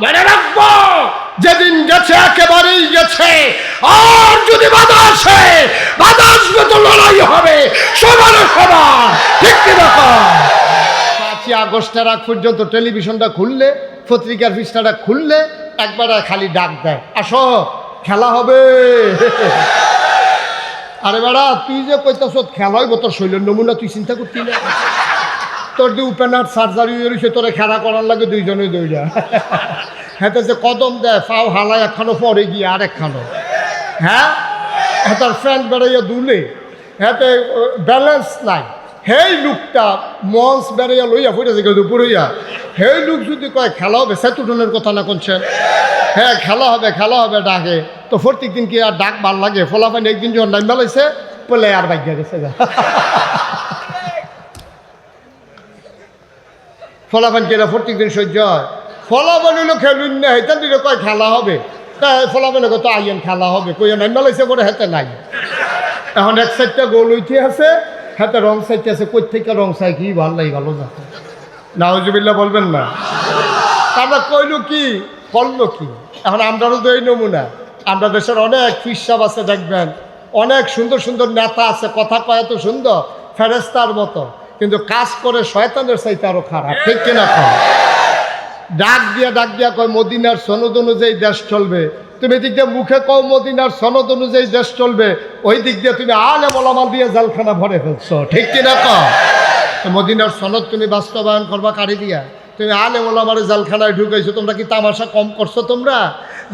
মনে রাখবো যেদিন গেছে একেবারেই গেছে। আর যদি বাধা আসে, বাধা আসবে তো লড়াই হবে সবার সবার, ঠিক কি না? 5ই আগস্টের আগ পর্যন্ত টেলিভিশনটা খুললে, পত্রিকার পৃষ্ঠাটা খুললে একবার খালি ডাক দেয়, আসো খেলা হবে। আরে বেড়া, তুই যে কইতাছ খেলা হইব, তোর শৈলের নমুনা তুই চিন্তা করতি না? তোর যে ওপেনার সার্জারি হয়েছে, তোরে খেলা করার লাগে দুইজনে দৌড়া। হ্যাঁ, যে কদম দেয় ফাও হালায় একখানো পরে গিয়ে আর একখানো, হ্যাঁ তার ফ্যান্ট বেড়াইয়া দুলে, হ্যাঁ ব্যালেন্স নাই। হেই লোকটা মঞ্চ বেড়াইয়া লইয়া ফুটেছে কেউ পুরইয়া, হেই লোক যদি কয় খেলা হবে, সেতুটনের কথা না করছেন, হ্যাঁ খেলা হবে ডাকে, তো প্রত্যেক দিন কি আর ডাক ভাল লাগে? ফলাফাইন একদিন যখন নাম বেলাইছে বলে আর বাইক গেছে গা। ফলাফাইন কেনা প্রত্যেক দিন সহ্য হয়? ফলাফাইন হইলো খেলুন না, হেতান দিলে কয় খেলা হবে, ফলাফাইনে কত আইয়েন খেলা হবে, কইয়া নাম বেলাইছে পরে হেতে নাই। এখন এক সাইডটা গোল উঠে আছে, হাতে রং সাইডটা আছে, কই থেকে রং চাই কি ভাল লাগে, ভালো না নাউজুবিল্লাহ বলবেন না? আমরা কইলো কি করলো কি? এখন আমরাও তো এই নমুনা। আমরা দেশের অনেক ফিসাব আছে দেখবেন, অনেক সুন্দর সুন্দর নেতা আছে, কথা কয় এত সুন্দর ফেরেস্তার মতো, কিন্তু কাজ করে শয়তানের চাইতে আরো খারাপ, ঠিক কিনা? ডাক দিয়া কয় মদিনার সনদ অনুযায়ী দেশ চলবে। তুমি দিক দিয়ে মুখে কও মদিনার সনদ অনুযায়ী দেশ চলবে, ওই দিক দিয়ে তুমি আলেম ওলামা দিয়ে জালখানা ভরে ফেলছো, ঠিক কিনা? মদিনার সনদ তুমি বাস্তবায়ন করবা কারি দিয়া? তুমি আলেম ওলামারে জালখানায় ঢুকাইছো। তোমরা কি তামাশা কম করছো? তোমরা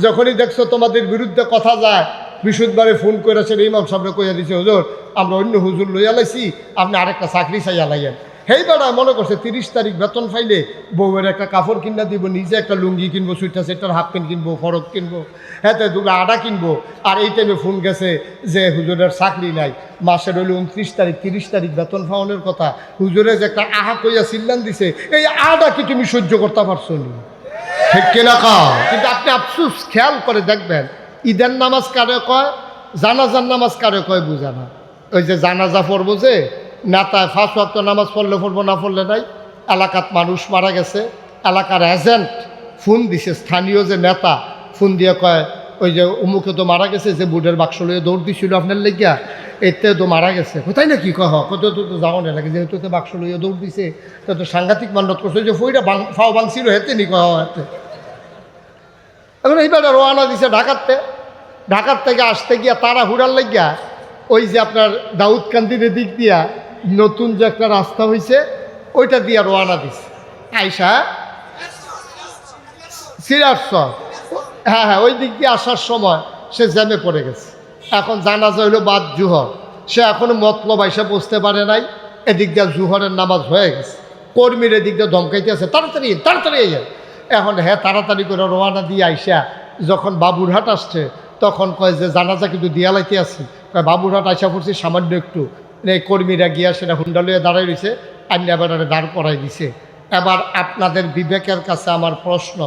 যখনই দেখছো তোমাদের বিরুদ্ধে কথা যায়, বিশুদ্ধবারে ফোন করেছেন, ইমাম সাহেবরে কইয়া দিছে, হুজুর আমরা অন্য হুজুর লইয়া লাইছি, আপনি আরেকটা চাকরি চাইয়া লাইয়েন। হেই বেড়া মনে করছে 30 তারিখ বেতন পাইলে বউয়ের একটা কাপড় কিনা দিব, নিজে একটা লুঙ্গি কিনবো, সুইটার সেটার হাফ প্যান্ট কিনবো, ফরক কিনবো, হ্যাঁ দুটো আটা কিনবো। আর এই টাইমে ফোন গেছে যে হুজুরের চাকরি নাই, মাসের হইলে 29 তারিখ 30 তারিখ বেতন পাওয়ানোর কথা। হুজুরে যে একটা আহা কইয়া চিল্লান দিছে, এই আটা কি তুমি সহ্য করতে পারছো নি? ঠিক কিনা? কিন্তু আপনি আফসুস খেয়াল করে দেখবেন, ঈদের নামাজ কারে কয়, জানাজার নামাজ কারে কয় বুঝা না। ওই যে জানাজা পড়বো যে নেতায় 5 ওয়াক্ত নামাজ পড়লে পড়বো, না পড়লে নাই। এলাকাত মানুষ মারা গেছে, এলাকার এজেন্ট ফোন দিছে, স্থানীয় যে নেতা ফোন দিয়ে কয় ওই যে অমুকে তো মারা গেছে, যে বুটের বাক্স লইয়ে দৌড় দিছিল আপনার লেগিয়া, এতে তো মারা গেছে। কোথায় না কি কয় কত তো যাও না লাগে, যেহেতু তো বাক্স লইয়ে দৌড় দিছে, তো সাংঘাতিক মান্যত করছে, যে ফইটা ফাও ভাঙছিল হেতে নি কয় হাতে। এখন এইবার রওনা দিছে ঢাকার থেকে আসতে গিয়া তারা হুড়ার লাগিয়া ওই যে আপনার দাউদকান্দির দিক দিয়া নতুন যে একটা রাস্তা হয়েছে ওইটা দিয়া রওনা দিছে। আইসা সিরাজসর, হ্যাঁ ওই দিক দিয়ে আসার সময় সে জ্যামে পড়ে গেছে। এখন জানাজা হইলো বাদ জুহর, সে এখনো মতলব আইসা বুঝতে পারে নাই, এদিক দিয়ে জুহরের নামাজ হয়ে গেছে। কর্মীর এদিক দিয়ে ধমকাইতে আছে, তাড়াতাড়ি যায়। এখন হ্যাঁ তাড়াতাড়ি করে রওনা দিয়ে আইসা যখন বাবুরহাট আসছে, তখন কয় যে জানাজা কিন্তু দিয়ালাইতে আসি, কয় বাবুরহাট আইসা পড়ছি সামান্য একটু। এই কর্মীরা গিয়া সেটা হুন্ডা লইয়া দাঁড়াই রয়েছে, আইন এবার দাঁড় করাই দিছে। এবার আপনাদের বিবেকের কাছে আমার প্রশ্ন,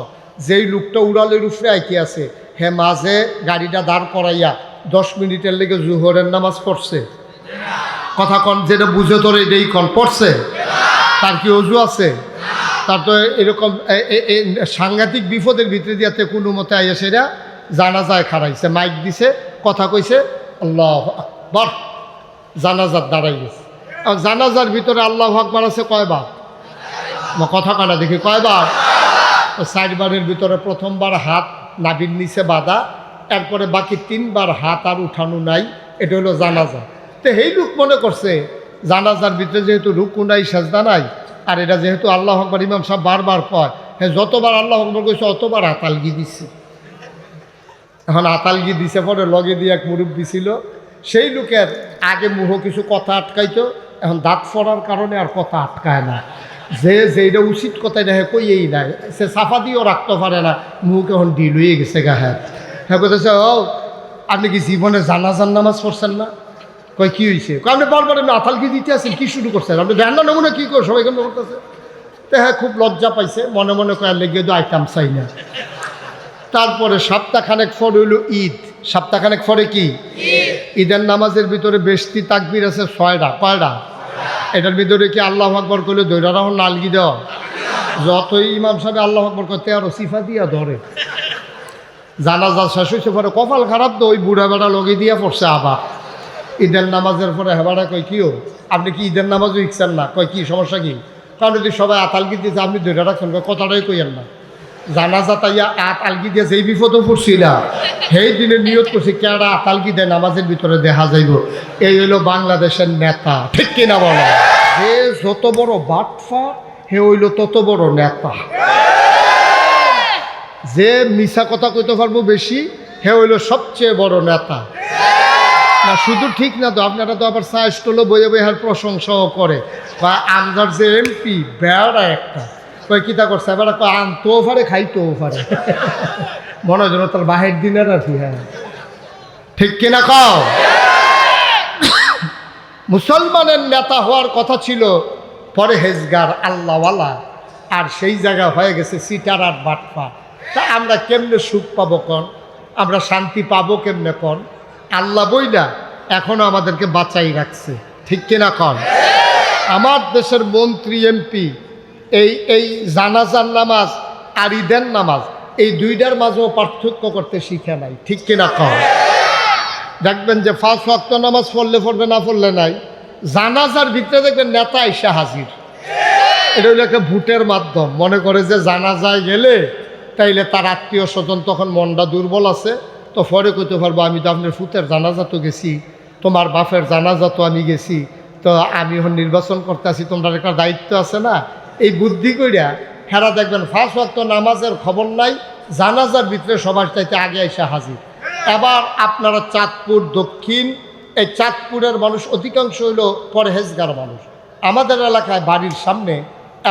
যেই লোকটা উড়ালের উপরে আইতে আছে, হে মাঝে গাড়িটা দাঁড় করাইয়া 10 মিনিটের লেগে জুহরের নামাজ পড়ছে? কথা কন, যেটা বুঝে তোর এটাই কন পড়ছে? তার কি অজু আছে? তার তো এরকম সাংঘাতিক বিপদের ভিতরে দিয়াতে কোনো মতে আইয়া সেরা জানাজায় খাড়াইছে, মাইক দিছে, কথা কইছে, আল্লাহু আকবার, জানাজার দাঁড়াই গেছে। আর জানাজার ভিতরে আল্লাহু আকবার আছে কয়বার? কথা কানা দেখি কয়বার? 4 বারের ভিতরে প্রথমবার হাত নাভির নিচে বাঁধা, এরপরে বাকি 3 বার হাত আর উঠানো নাই, এটা হলো জানাজা। তো এই লোক মনে করছে জানাজার ভিতরে যেহেতু রুকু নাই, সাজদা নাই, আর এটা যেহেতু আল্লাহু আকবার ইমাম সাহেব বারবার কয়, হ্যাঁ যতবার আল্লাহু আকবার কইছে অতবার আতালগি দিচ্ছে। এখন আতালগি দিছে, পরে লগে দিয়ে এক মুরব্বী ছিল, সেই লোকের আগে মুহ কিছু কথা আটকাইতো, এখন দাঁত ফোড়ার কারণে আর কথা আটকায় না, যেটা উচিত কথা এটা হ্যাঁ কইয়েই নাই, সে সাফা দিয়েও রাখতে পারে না, মুখ এখন ঢিল হয়ে গেছে গা। হ্যাঁ বলতেছে, ও আপনি কি জীবনে জানাজার নামাজ পড়ছেন না? কয় কি হয়েছে? আপনি বারবার আপনি আতালগি দিতে আছেন, কি শুরু করছেন আপনি? জান না নমুনা কী করে সবাই কেমন করতেছে? তো হ্যাঁ খুব লজ্জা পাইছে, মনে মনে কয়ার লেগে তো আইতাম চাই না। তারপরে সপ্তাহখানেক পর হইল ঈদ। সপ্তাহখানেক পরে কি ঈদের নামাজের ভিতরে বেশতি তাকবীর আছে 6টা। কয়টা? এটার ভিতরে কি আল্লাহু আকবার করলে দৈরা রাহন নালগি দেওয়া? যতই ইমাম সাহেব আল্লাহু আকবার করতে আরো সিফা দিয়া ধরে। জানাজা শেষ হয়েছে পরে কপাল খারাপ তো ওই বুড়া বেড়া লগে দিয়া পড়ছে আবার। ঈদের নামাজের পরে হেবাটা কই কিও আপনি কি ঈদের নামাজও ইচ্ছেন না? কয় কি সমস্যা কি? কারণ যদি সবাই আতালগি দিয়েছে আপনি ধরে রাখছেন, কথাটাই কইয়েন না। জানাজা তাইয়া আতালগি দিয়ে যেই বিপদও পড়ছিল সেই দিনে নিয়ত করছি কেডা আতালগি দেয় নামাজের ভিতরে দেখা যাইব। এই হইল বাংলাদেশের নেতা, ঠিক কিনা বলো? যে যত বড় বাটফা হে হইল তত বড় নেতা। যে মিছা কথা কইতে পারবো বেশি হে হইল সবচেয়ে বড় নেতা। না শুধু ঠিক না তো, আপনারা তো আবার চা স্টলে বইয়ে বইয়ে প্রশংসাও করে। বা আমদার যে এমপি বেড়া একটা কয় কিতা করছে এবার আনতেও পারে খাইতেও পারে, মনে হয় যেন তার বাহির দিনের আর কি। হ্যাঁ ঠিক কিনা কও? মুসলমানের নেতা হওয়ার কথা ছিল পরহেজগার আল্লাহওয়ালা, আর সেই জায়গা হয়ে গেছে সিটার আর বাটপা। তা আমরা কেমনে সুখ পাবো কন? আমরা শান্তি পাবো কেমনে কন? আল্লাহ বইলা এখনো আমাদেরকে বাঁচাই রাখছে, ঠিক কিনা কন? আমার দেশের মন্ত্রী এমপি এই জানাজার নামাজ আর ঈদের নামাজ এই দুইটার মাঝেও পার্থক্য করতে শিখে নাই, ঠিক কিনা কন? দেখবেন যে 5 ওয়াক্ত নামাজ পড়লে পড়বে না পড়লে নাই, জানাজার ভিতরে দেখবেন নেতা এসে হাজির। এটা হলো একটা ভোটের মাধ্যম। মনে করে যে জানাজায় গেলে তাইলে তার আত্মীয় স্বজন তখন মনটা দুর্বল আছে, তো পরে কইতে পারবো আমি তো আপনার ফুতের জানাজা তো গেছি, তোমার বাপের জানাজা তো আমি গেছি, তো আমি এখন নির্বাচন করতে আসি, তোমরা একটা দায়িত্ব আছে না। এই বুদ্ধি কইরা হেরা দেখবেন 5 ওয়াক্ত নামাজের খবর নাই, জানাজার ভিতরে সবার চাইতে আগে এসে হাজির। এবার আপনারা চাঁদপুর দক্ষিণ, এই চাঁদপুরের মানুষ অধিকাংশ হইল পরহেজগার মানুষ। আমাদের এলাকায় বাড়ির সামনে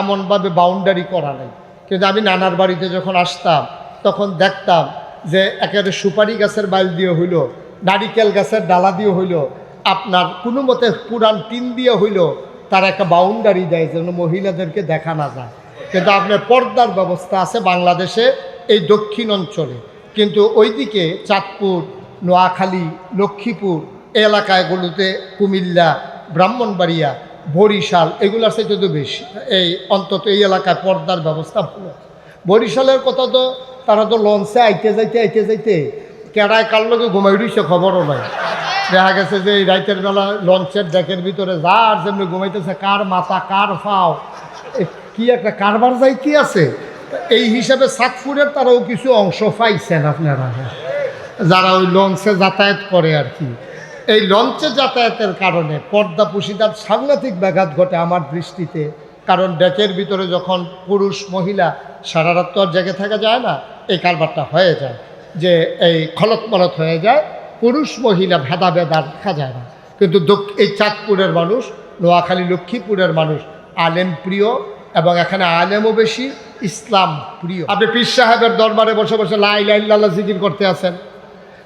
এমনভাবে বাউন্ডারি করা নাই, কিন্তু আমি নানার বাড়িতে যখন আসতাম তখন দেখতাম যে একেবারে সুপারি গাছের বাইল দিয়ে হইল, নারিকেল গাছের ডালা দিয়ে হইল, আপনার কোনো মতে পুরান টিন দিয়ে হইল, তার একটা বাউন্ডারি দেয় যেন মহিলাদেরকে দেখা না যায়। কিন্তু আপনার পর্দার ব্যবস্থা আছে বাংলাদেশে এই দক্ষিণ অঞ্চলে, কিন্তু ওইদিকে চাঁদপুর, নোয়াখালী, লক্ষ্মীপুর এলাকাগুলোতে, কুমিল্লা, ব্রাহ্মণবাড়িয়া, বরিশাল এগুলোর সাথে তো বেশি, এই অন্তত এই এলাকায় পর্দার ব্যবস্থা ভালো। বরিশালের কথা তো তারা তো লঞ্চে আইতে যাইতে কেড়ায় কার লোকে ঘুমাই রইছে খবরও নাই। দেখা গেছে যে এই রাইতের বেলা লঞ্চের ডেকের ভিতরে যার যেমনি ঘুমাইতেছে, কার মাথা কার ফাও কি একটা কারবার যাই কি আছে। এই হিসাবে চাঁদপুরের তারাও কিছু অংশ পাইছেন আপনারা, যারা ওই লঞ্চে যাতায়াত করে আর কি। এই লঞ্চে যাতায়াতের কারণে পর্দা পুশিদার সাংঘাতিক ব্যাঘাত ঘটে আমার দৃষ্টিতে। কারণ ডেকের ভিতরে যখন পুরুষ মহিলা সারা রাত তো আর জেগে থাকা যায় না, এই কারবারটা হয়ে যায় যে এই খলত মলত হয়ে যায়, পুরুষ মহিলা ভেদাভেদ আর দেখা যায় না। কিন্তু এই চাঁদপুরের মানুষ, নোয়াখালী লক্ষ্মীপুরের মানুষ আলেম প্রিয়, এবং এখানে আলেমও বেশি, ইসলাম প্রিয়। আপনি পীর সাহেবের দরবারে বসে বসে লা ইলাহা ইল্লাল্লাহ জিকির করতে আছেন,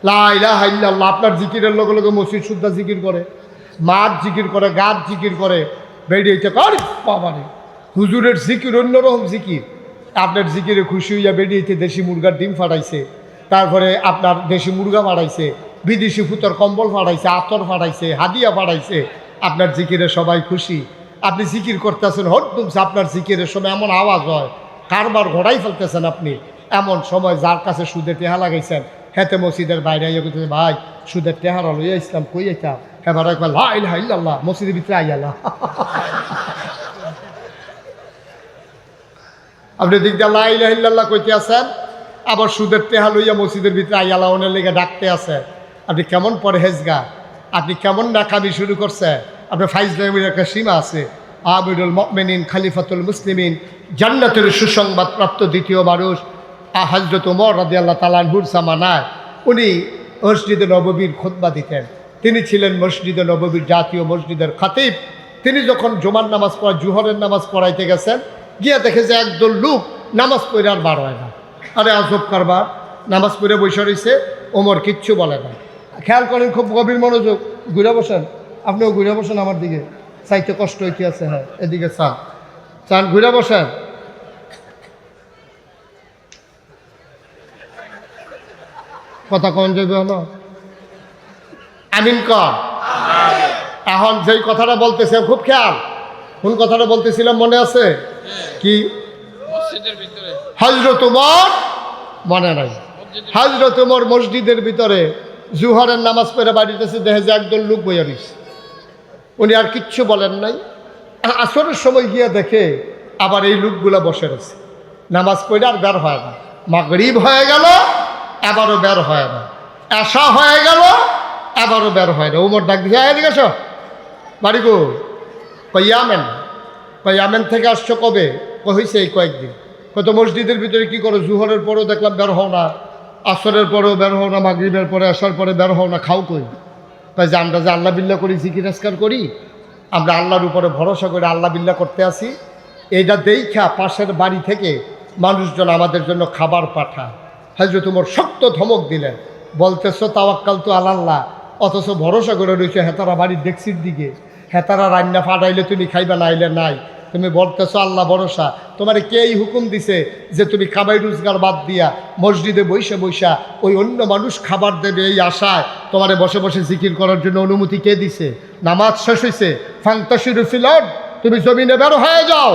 লা ইলাহা ইল্লাল্লাহ, আপনার জিকিরের লগে লগে মসজিদ সুদ্ধা জিকির করে, মাঠ জিকির করে, গাছ জিকির করে, বেরিয়েছে কারি বাবারে হুজুরের জিকির অন্যরকম জিকির। আপনার জিকিরে খুশি হইয়া বেরিয়েছে দেশি মুরগার ডিম ফাটাইছে, তারপরে আপনার দেশি মুরগা ফাটাইছে, বিদেশি ফুতর কম্বল ফাটাইছে, আতর ফাটাইছে, হাদিয়া ফাটাইছে, আপনার জিকিরে সবাই খুশি। আপনি জিকির করতেছেন হরদমছে, আপনার জিকিরের সময় এমন আওয়াজ হয় কারবার ঘোড়াই ফেলতেছেন আপনি। এমন সময় যার কাছে সুদের টেহা লাগাইছেন হেতে মসজিদের বাইরে আইয়া করতেছে, ভাই সুদের টেহারা লইয়া ইসলাম কই আইতাম, হ্যাঁ একবার লা ইলাহা ইল্লাল্লাহ মসজিদের ভিতরে আইয়ালা। আপনি দিক দিয়ে লা ইলাহা ইল্লাল্লাহ কইতে আছেন, আবার সুদের টেহা লইয়া মসজিদের ভিতরে আইয়ালা ওনের লেগে ডাকতে আছে। আপনি কেমন পরহেজগার, আপনি কেমন নাকামি শুরু করছে। আপনার ফাইজলামের একটা সীমা আছে। আমিরুল মুমিনিন খলিফাতুল মুসলিমিন, জান্নাতের সুসংবাদ প্রাপ্ত দ্বিতীয় মানুষ হযরত ওমর রাদিয়াল্লাহু তাআলা আনহুর জামানায় উনি মসজিদে নববীর খুতবা দিতেন। তিনি ছিলেন মসজিদে নববীর জাতীয় মসজিদের খতিব। তিনি যখন জুমার নামাজ জুহরের নামাজ পড়াইতে গেছেন, গিয়ে দেখে যে একদল লোক নামাজ পড়ে আর বার হয় না। আরে আজব কারবার, নামাজ পড়ে বসে রয়েছে, ওমর কিচ্ছু বলে না। খেয়াল করেন, খুব গভীর মনোযোগ, ঘুরে বসেন, আপনিও ঘুরে বসেন আমার দিকে, চাইতে কষ্ট হইতে আছে। হ্যাঁ এদিকে চান চান, ঘুরে বসেন। কথা কন যাবে হলো, আমিন কর। এখন যেই কথাটা বলতেছে খুব খেয়াল, কোন কথাটা বলতেছিলাম মনে আছে কি? হযরত ওমর মনে নাই, হযরত ওমর মসজিদের ভিতরে জুহরের নামাজ পড়ে বাড়িতেছে, দেখে যে একদল লোক বইয়া রইছে। উনি আর কিচ্ছু বলেন নাই। আসরের সময় গিয়ে দেখে আবার এই লোকগুলা বসে রয়েছে, নামাজ পড়ে আর বের হয় না। মাগরিব হয়ে গেল, আবারও বের হয় না। এশা হয়ে গেল, আবারও বের হয় না। ওমর ডাক দিয়ে, এদিকে আসো, বাড়ি গো। ইয়ামেন। ইয়ামেন থেকে আসছো কবে? হয়েছে এই কয়েকদিন। কত মসজিদের ভিতরে কি করো? জুহরের পরেও দেখলাম বের হও না, আসরের পরেও বের হও না, মাগরিবের পরে আসার পরে বের হও না, খাও কই? তাই যে আমরা যে আল্লাহ বিল্লাহ করি, জিকির আজকার করি, আমরা আল্লাহর উপরে ভরসা করে আল্লাহ বিল্লাহ করতে আসি। এইটা দেখা পাশের বাড়ি থেকে মানুষজন আমাদের জন্য খাবার পাঠায়। হযরত ওমর শক্ত ধমক দিলেন, বলতেছ তাওয়াক্কালতু আলাল্লাহ, অথচ ভরসা করে রয়েছে হেতারা বাড়ির ডেক্সির দিকে। হেতারা রান্না ফাটাইলে তুমি খাইবা, নাইলে নাই। তুমি বলতেছ আল্লাহ ভরসা। তোমার কে এই হুকুম দিছে যে তুমি কামাই রোজগার বাদ দিয়া মসজিদে বৈশা বৈশা ওই অন্য মানুষ খাবার দেবে এই আশায় তোমারে বসে বসে জিকির করার জন্য অনুমতি কে দিছে? নামাজ শেষ হয়েছে, ফান্তাশিরু ফিল আরদ, তুমি জমিনে বের হয়ে যাও।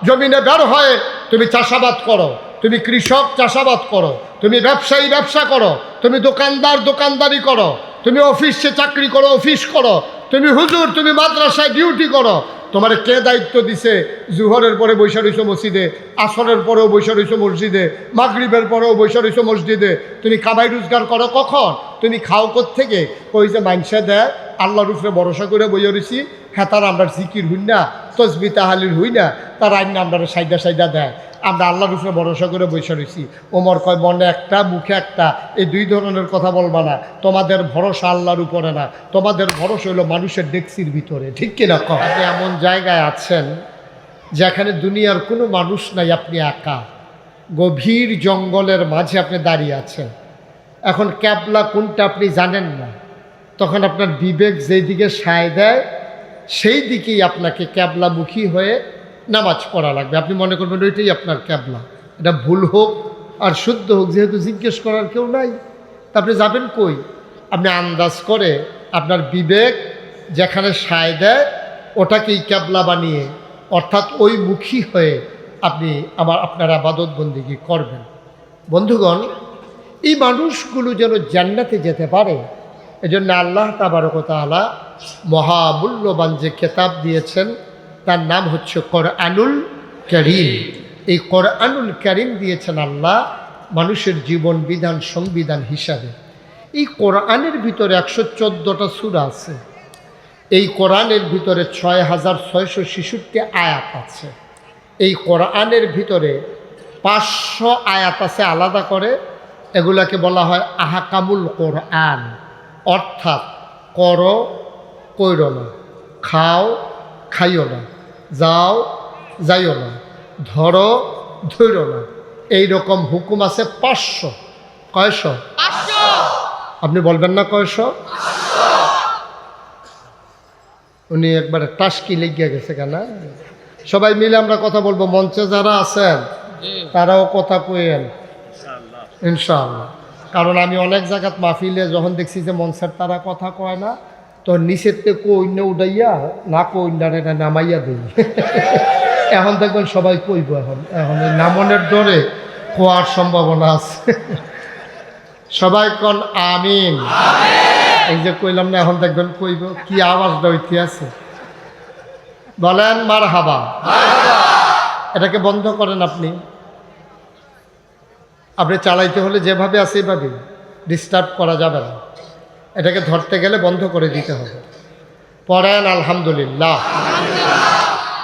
জমিনে বের হয়ে তুমি চাষাবাদ করো, তুমি কৃষক চাষাবাদ করো, তুমি ব্যবসায়ী ব্যবসা করো, তুমি দোকানদার দোকানদারি করো, তুমি অফিসে চাকরি করো, অফিস করো, তুমি হুজুর, তুমি মাদ্রাসায় ডিউটি করো। তোমার কে দায়িত্ব দিছে জুহরের পরে বৈশা রইছো মসজিদে, আসরের পরেও বৈশা রইছো মসজিদে, মাগরিবের পরেও বৈশা রইছো মসজিদে? তুমি কামাই রোজগার করো কখন? তুমি খাও কোত্থেকে? কই যে মাইনসে দেয় আল্লাহর উপরে ভরসা করে বইয়া রইছি, হ্যাঁ তার আমরা জিকির হই না, তসবি তাহালিল হই না, তার আইন আমরা সাইডা সাইডা দেয়, আমরা আল্লাহর উপরে ভরসা করে বসে রয়েছি। ওমর কয়, মনে একটা মুখে একটা, এই দুই ধরনের কথা বলবা না। তোমাদের ভরসা আল্লাহর উপরে না, তোমাদের ভরসা হলো মানুষের ডেক্সির ভিতরে। ঠিক কিনা কম? আপনি এমন জায়গায় আছেন যেখানে দুনিয়ার কোনো মানুষ নাই, আপনি একা গভীর জঙ্গলের মাঝে আপনি দাঁড়িয়ে আছেন। এখন ক্যাবলা কোনটা আপনি জানেন না, তখন আপনার বিবেক যেই দিকে সায় দেয় সেই দিকেই আপনাকে ক্যাবলামুখী হয়ে নামাজ পড়া লাগবে। আপনি মনে করবেন ওইটাই আপনার ক্যাবলা। এটা ভুল হোক আর শুদ্ধ হোক, যেহেতু জিজ্ঞেস করার কেউ নাই, তা আপনি যাবেন কই? আপনি আন্দাজ করে আপনার বিবেক যেখানে সায় দেয় ওটাকেই ক্যাবলা বানিয়ে, অর্থাৎ ওই মুখী হয়ে আপনি আপনার ইবাদত বন্দেগী করবেন। বন্ধুগণ, এই মানুষগুলো যেন জান্নাতে যেতে পারে, এজন্য আল্লাহ তাবারক ওয়া তাআলা মহামূল্যবান যে কিতাব দিয়েছেন তার নাম হচ্ছে কোরআনুল কারীম। এই কোরআনুল কারীম দিয়েছেন আল্লাহ মানুষের জীবন বিধান সংবিধান হিসাবে। এই কোরআনের ভিতরে 114টা সূরা আছে। এই কোরআনের ভিতরে 6666 আয়াত আছে। এই কোরআনের ভিতরে 500 আয়াত আছে আলাদা করে, এগুলাকে বলা হয় আহকামুল কোরআন। অর্থাৎ করো, কইরো না, খাও, খাইও না, যাও, যাইও না, ধরো, ধরো না, এইরকম হুকুম আছে 500। কয়শো? আপনি বলবেন না কয়শো? উনি একবার টাস্কি লেগে গেছে কেন? সবাই মিলে আমরা কথা বলবো। মঞ্চে যারা আছেন তারাও কথা কইেন ইনশাআল্লাহ। কারণ আমি অনেক জায়গাত মাহফিলে যখন দেখছি যে মঞ্চের তারা কথা কয় না, তো নিচের থেকে কইন্য উঠাইয়া না কইন্ডার এটা নামাইয়া দিই। এখন দেখবেন সবাই কইব। এখন এখন নামনের ডরে কোয়ার সম্ভাবনা আছে। সবাই কোন আমিন। এই যে কইলাম না, এখন দেখবেন কইব। কি আওয়াজটা হইতে আছে? বলেন মারহাবা। এটাকে বন্ধ করেন। আপনি চালাইতে হলে যেভাবে আছে এভাবে, ডিস্টার্ব করা যাবে না। এটাকে ধরতে গেলে বন্ধ করে দিতে হবে। পড়েন আলহামদুলিল্লাহ।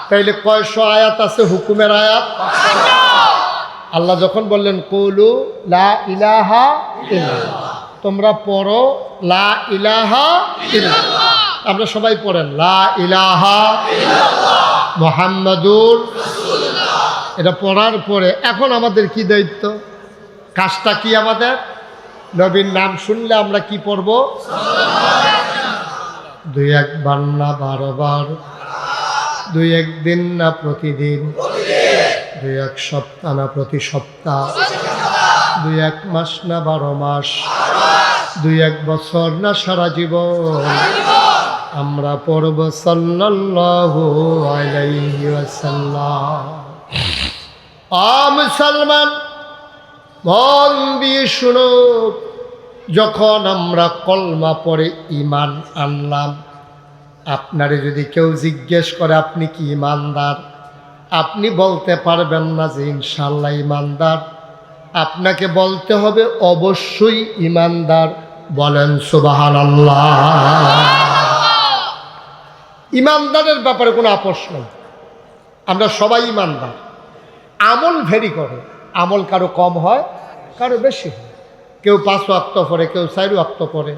তাইলে কয়শো আয়াত আছে? হুকুমের আয়াত। আল্লাহ যখন বললেন কুলু লা ইলাহা ইল্লাল্লাহ, তোমরা পড়ো লা ইলাহা ইল্লাল্লাহ। আমরা সবাই পড়েন লা ইলাহা ইল্লাল্লাহ মুহাম্মাদুর রাসূলুল্লাহ। এটা পড়ার পরে এখন আমাদের কি দায়িত্ব? কাজটা কি আমাদের? নবীর নাম শুনলে আমরা কি পড়ব? দুই একবার না 12 বার, দুই একদিন না প্রতিদিন, দুই এক সপ্তাহ না প্রতি সপ্তাহ, দুই এক মাস না 12 মাস, দুই এক বছর না সারা জীবন আমরা পড়ব সাল্লাল্লাহু আলাইহি ওয়াসাল্লাম। মুসলমান মন দিয়ে শুনো, যখন আমরা কলমা পড়ে ঈমান আনলাম, আপনারে যদি কেউ জিজ্ঞেস করে আপনি কি ঈমানদার, আপনি বলতে পারবেন না যে ইনশাআল্লাহ ঈমানদার। আপনাকে বলতে হবে অবশ্যই ঈমানদার। বলেন সুবহানাল্লাহ। ঈমানদারের ব্যাপারে কোনো আপোষ নেই, আমরা সবাই ঈমানদার। আমল ভেরি করে, আমল কারো কম হয়, কারো বেশি হয়। কেউ 5 ওয়াক্ত পড়ে, কেউ 4 ওয়াক্ত পড়ে,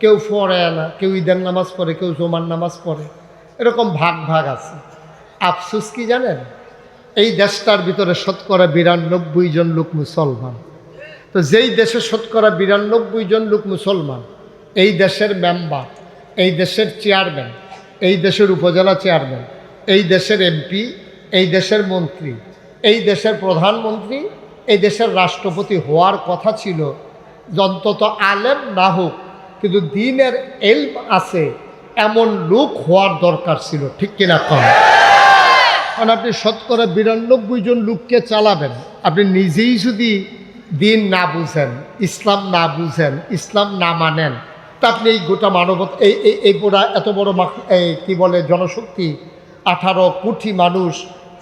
কেউ পড়ে না, কেউ ঈদের নামাজ পড়ে, কেউ জুমার নামাজ পড়ে, এরকম ভাগ ভাগ আছে। আফসোস কি জানেন, এই দেশটার ভিতরে শতকরা 92 জন লোক মুসলমান। তো যেই দেশে শতকরা 92 জন লোক মুসলমান, এই দেশের মেম্বার, এই দেশের চেয়ারম্যান, এই দেশের উপজেলা চেয়ারম্যান, এই দেশের এমপি, এই দেশের মন্ত্রী, এই দেশের প্রধানমন্ত্রী, এই দেশের রাষ্ট্রপতি হওয়ার কথা ছিল। অন্তত আলেম না হোক, কিন্তু দ্বীনের ইলম আছে এমন লোক হওয়ার দরকার ছিল, ঠিক কিনা কম? কারণ আপনি শতকরা 92 জন লোককে চালাবেন, আপনি নিজেই যদি দিন না বুঝেন, ইসলাম না বুঝেন, ইসলাম না মানেন, তা আপনি এই গোটা মানবতা, এই পুরা এত বড় কি বলে জনশক্তি, 18 কোটি মানুষ,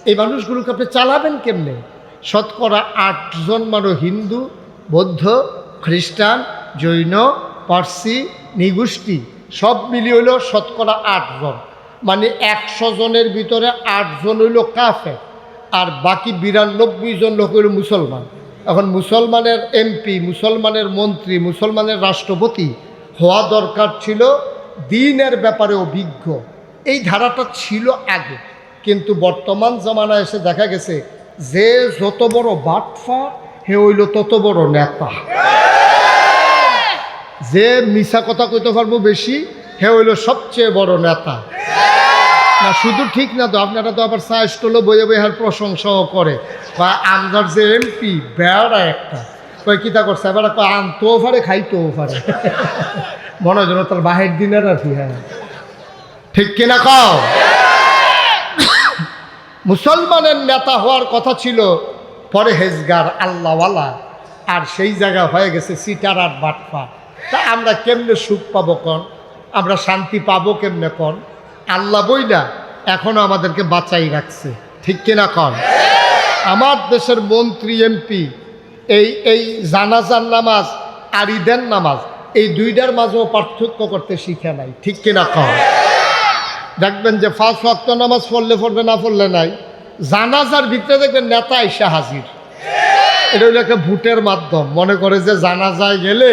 এই মানুষগুলোকে আপনি চালাবেন কেমনে? শতকরা 8 জন মানুষ হিন্দু, বৌদ্ধ, খ্রিস্টান, জৈন, পার্সি, নিগোষ্ঠী সব মিলিয়ে হইল শতকরা 8 জন। মানে 100 জনের ভিতরে 8 জন হইল কাফের, আর বাকি 92 জন লোক হইল মুসলমান। এখন মুসলমানের এমপি, মুসলমানের মন্ত্রী, মুসলমানের রাষ্ট্রপতি হওয়া দরকার ছিল দ্বীনের ব্যাপারে অভিজ্ঞ। এই ধারাটা ছিল আগে, কিন্তু বর্তমান জমানায় এসে দেখা গেছে যে যত বড় বাটফা হে হইল তত বড় নেতা, যে মিছা কথা কইতে পারবো বেশি হে হইল সবচেয়ে বড় নেতা। না শুধু ঠিক না তো, আপনারা তো আবার চা স্টলে বইয়ে বইয়ে হার প্রশংসাও করে, বা আমদার যে এমপি বেড়া একটা কয় কিতা করছে, এবার আনতেও পারে খাইতেও পারে, মনে হয় যেন তার বাহির দিনের আর কি। হ্যাঁ ঠিক কিনা কও? মুসলমানের নেতা হওয়ার কথা ছিল পরহেজগার, আল্লাহওয়ালা, আর সেই জায়গা হয়ে গেছে সিটার আর বাটপা। তা আমরা কেমনে সুখ পাবো কন, আমরা শান্তি পাবো কেমনে কন? আল্লাহ বইলা এখনো আমাদেরকে বাঁচাই রাখছে, ঠিক কিনা কন? আমার দেশের মন্ত্রী এমপি এই জানাজার নামাজ আর ঈদের নামাজ, এই দুইটার মাঝেও পার্থক্য করতে শিখে নাই, ঠিক কিনা কন? দেখবেন যে 5 ওয়াক্ত নামাজ পড়লে পড়বে, না পড়লে নাই। জানাজার ভিতরে দেখবেন নেতা এসে হাজির। এটা হইল একটা ভোটের মাধ্যম। মনে করে যে জানাজায় গেলে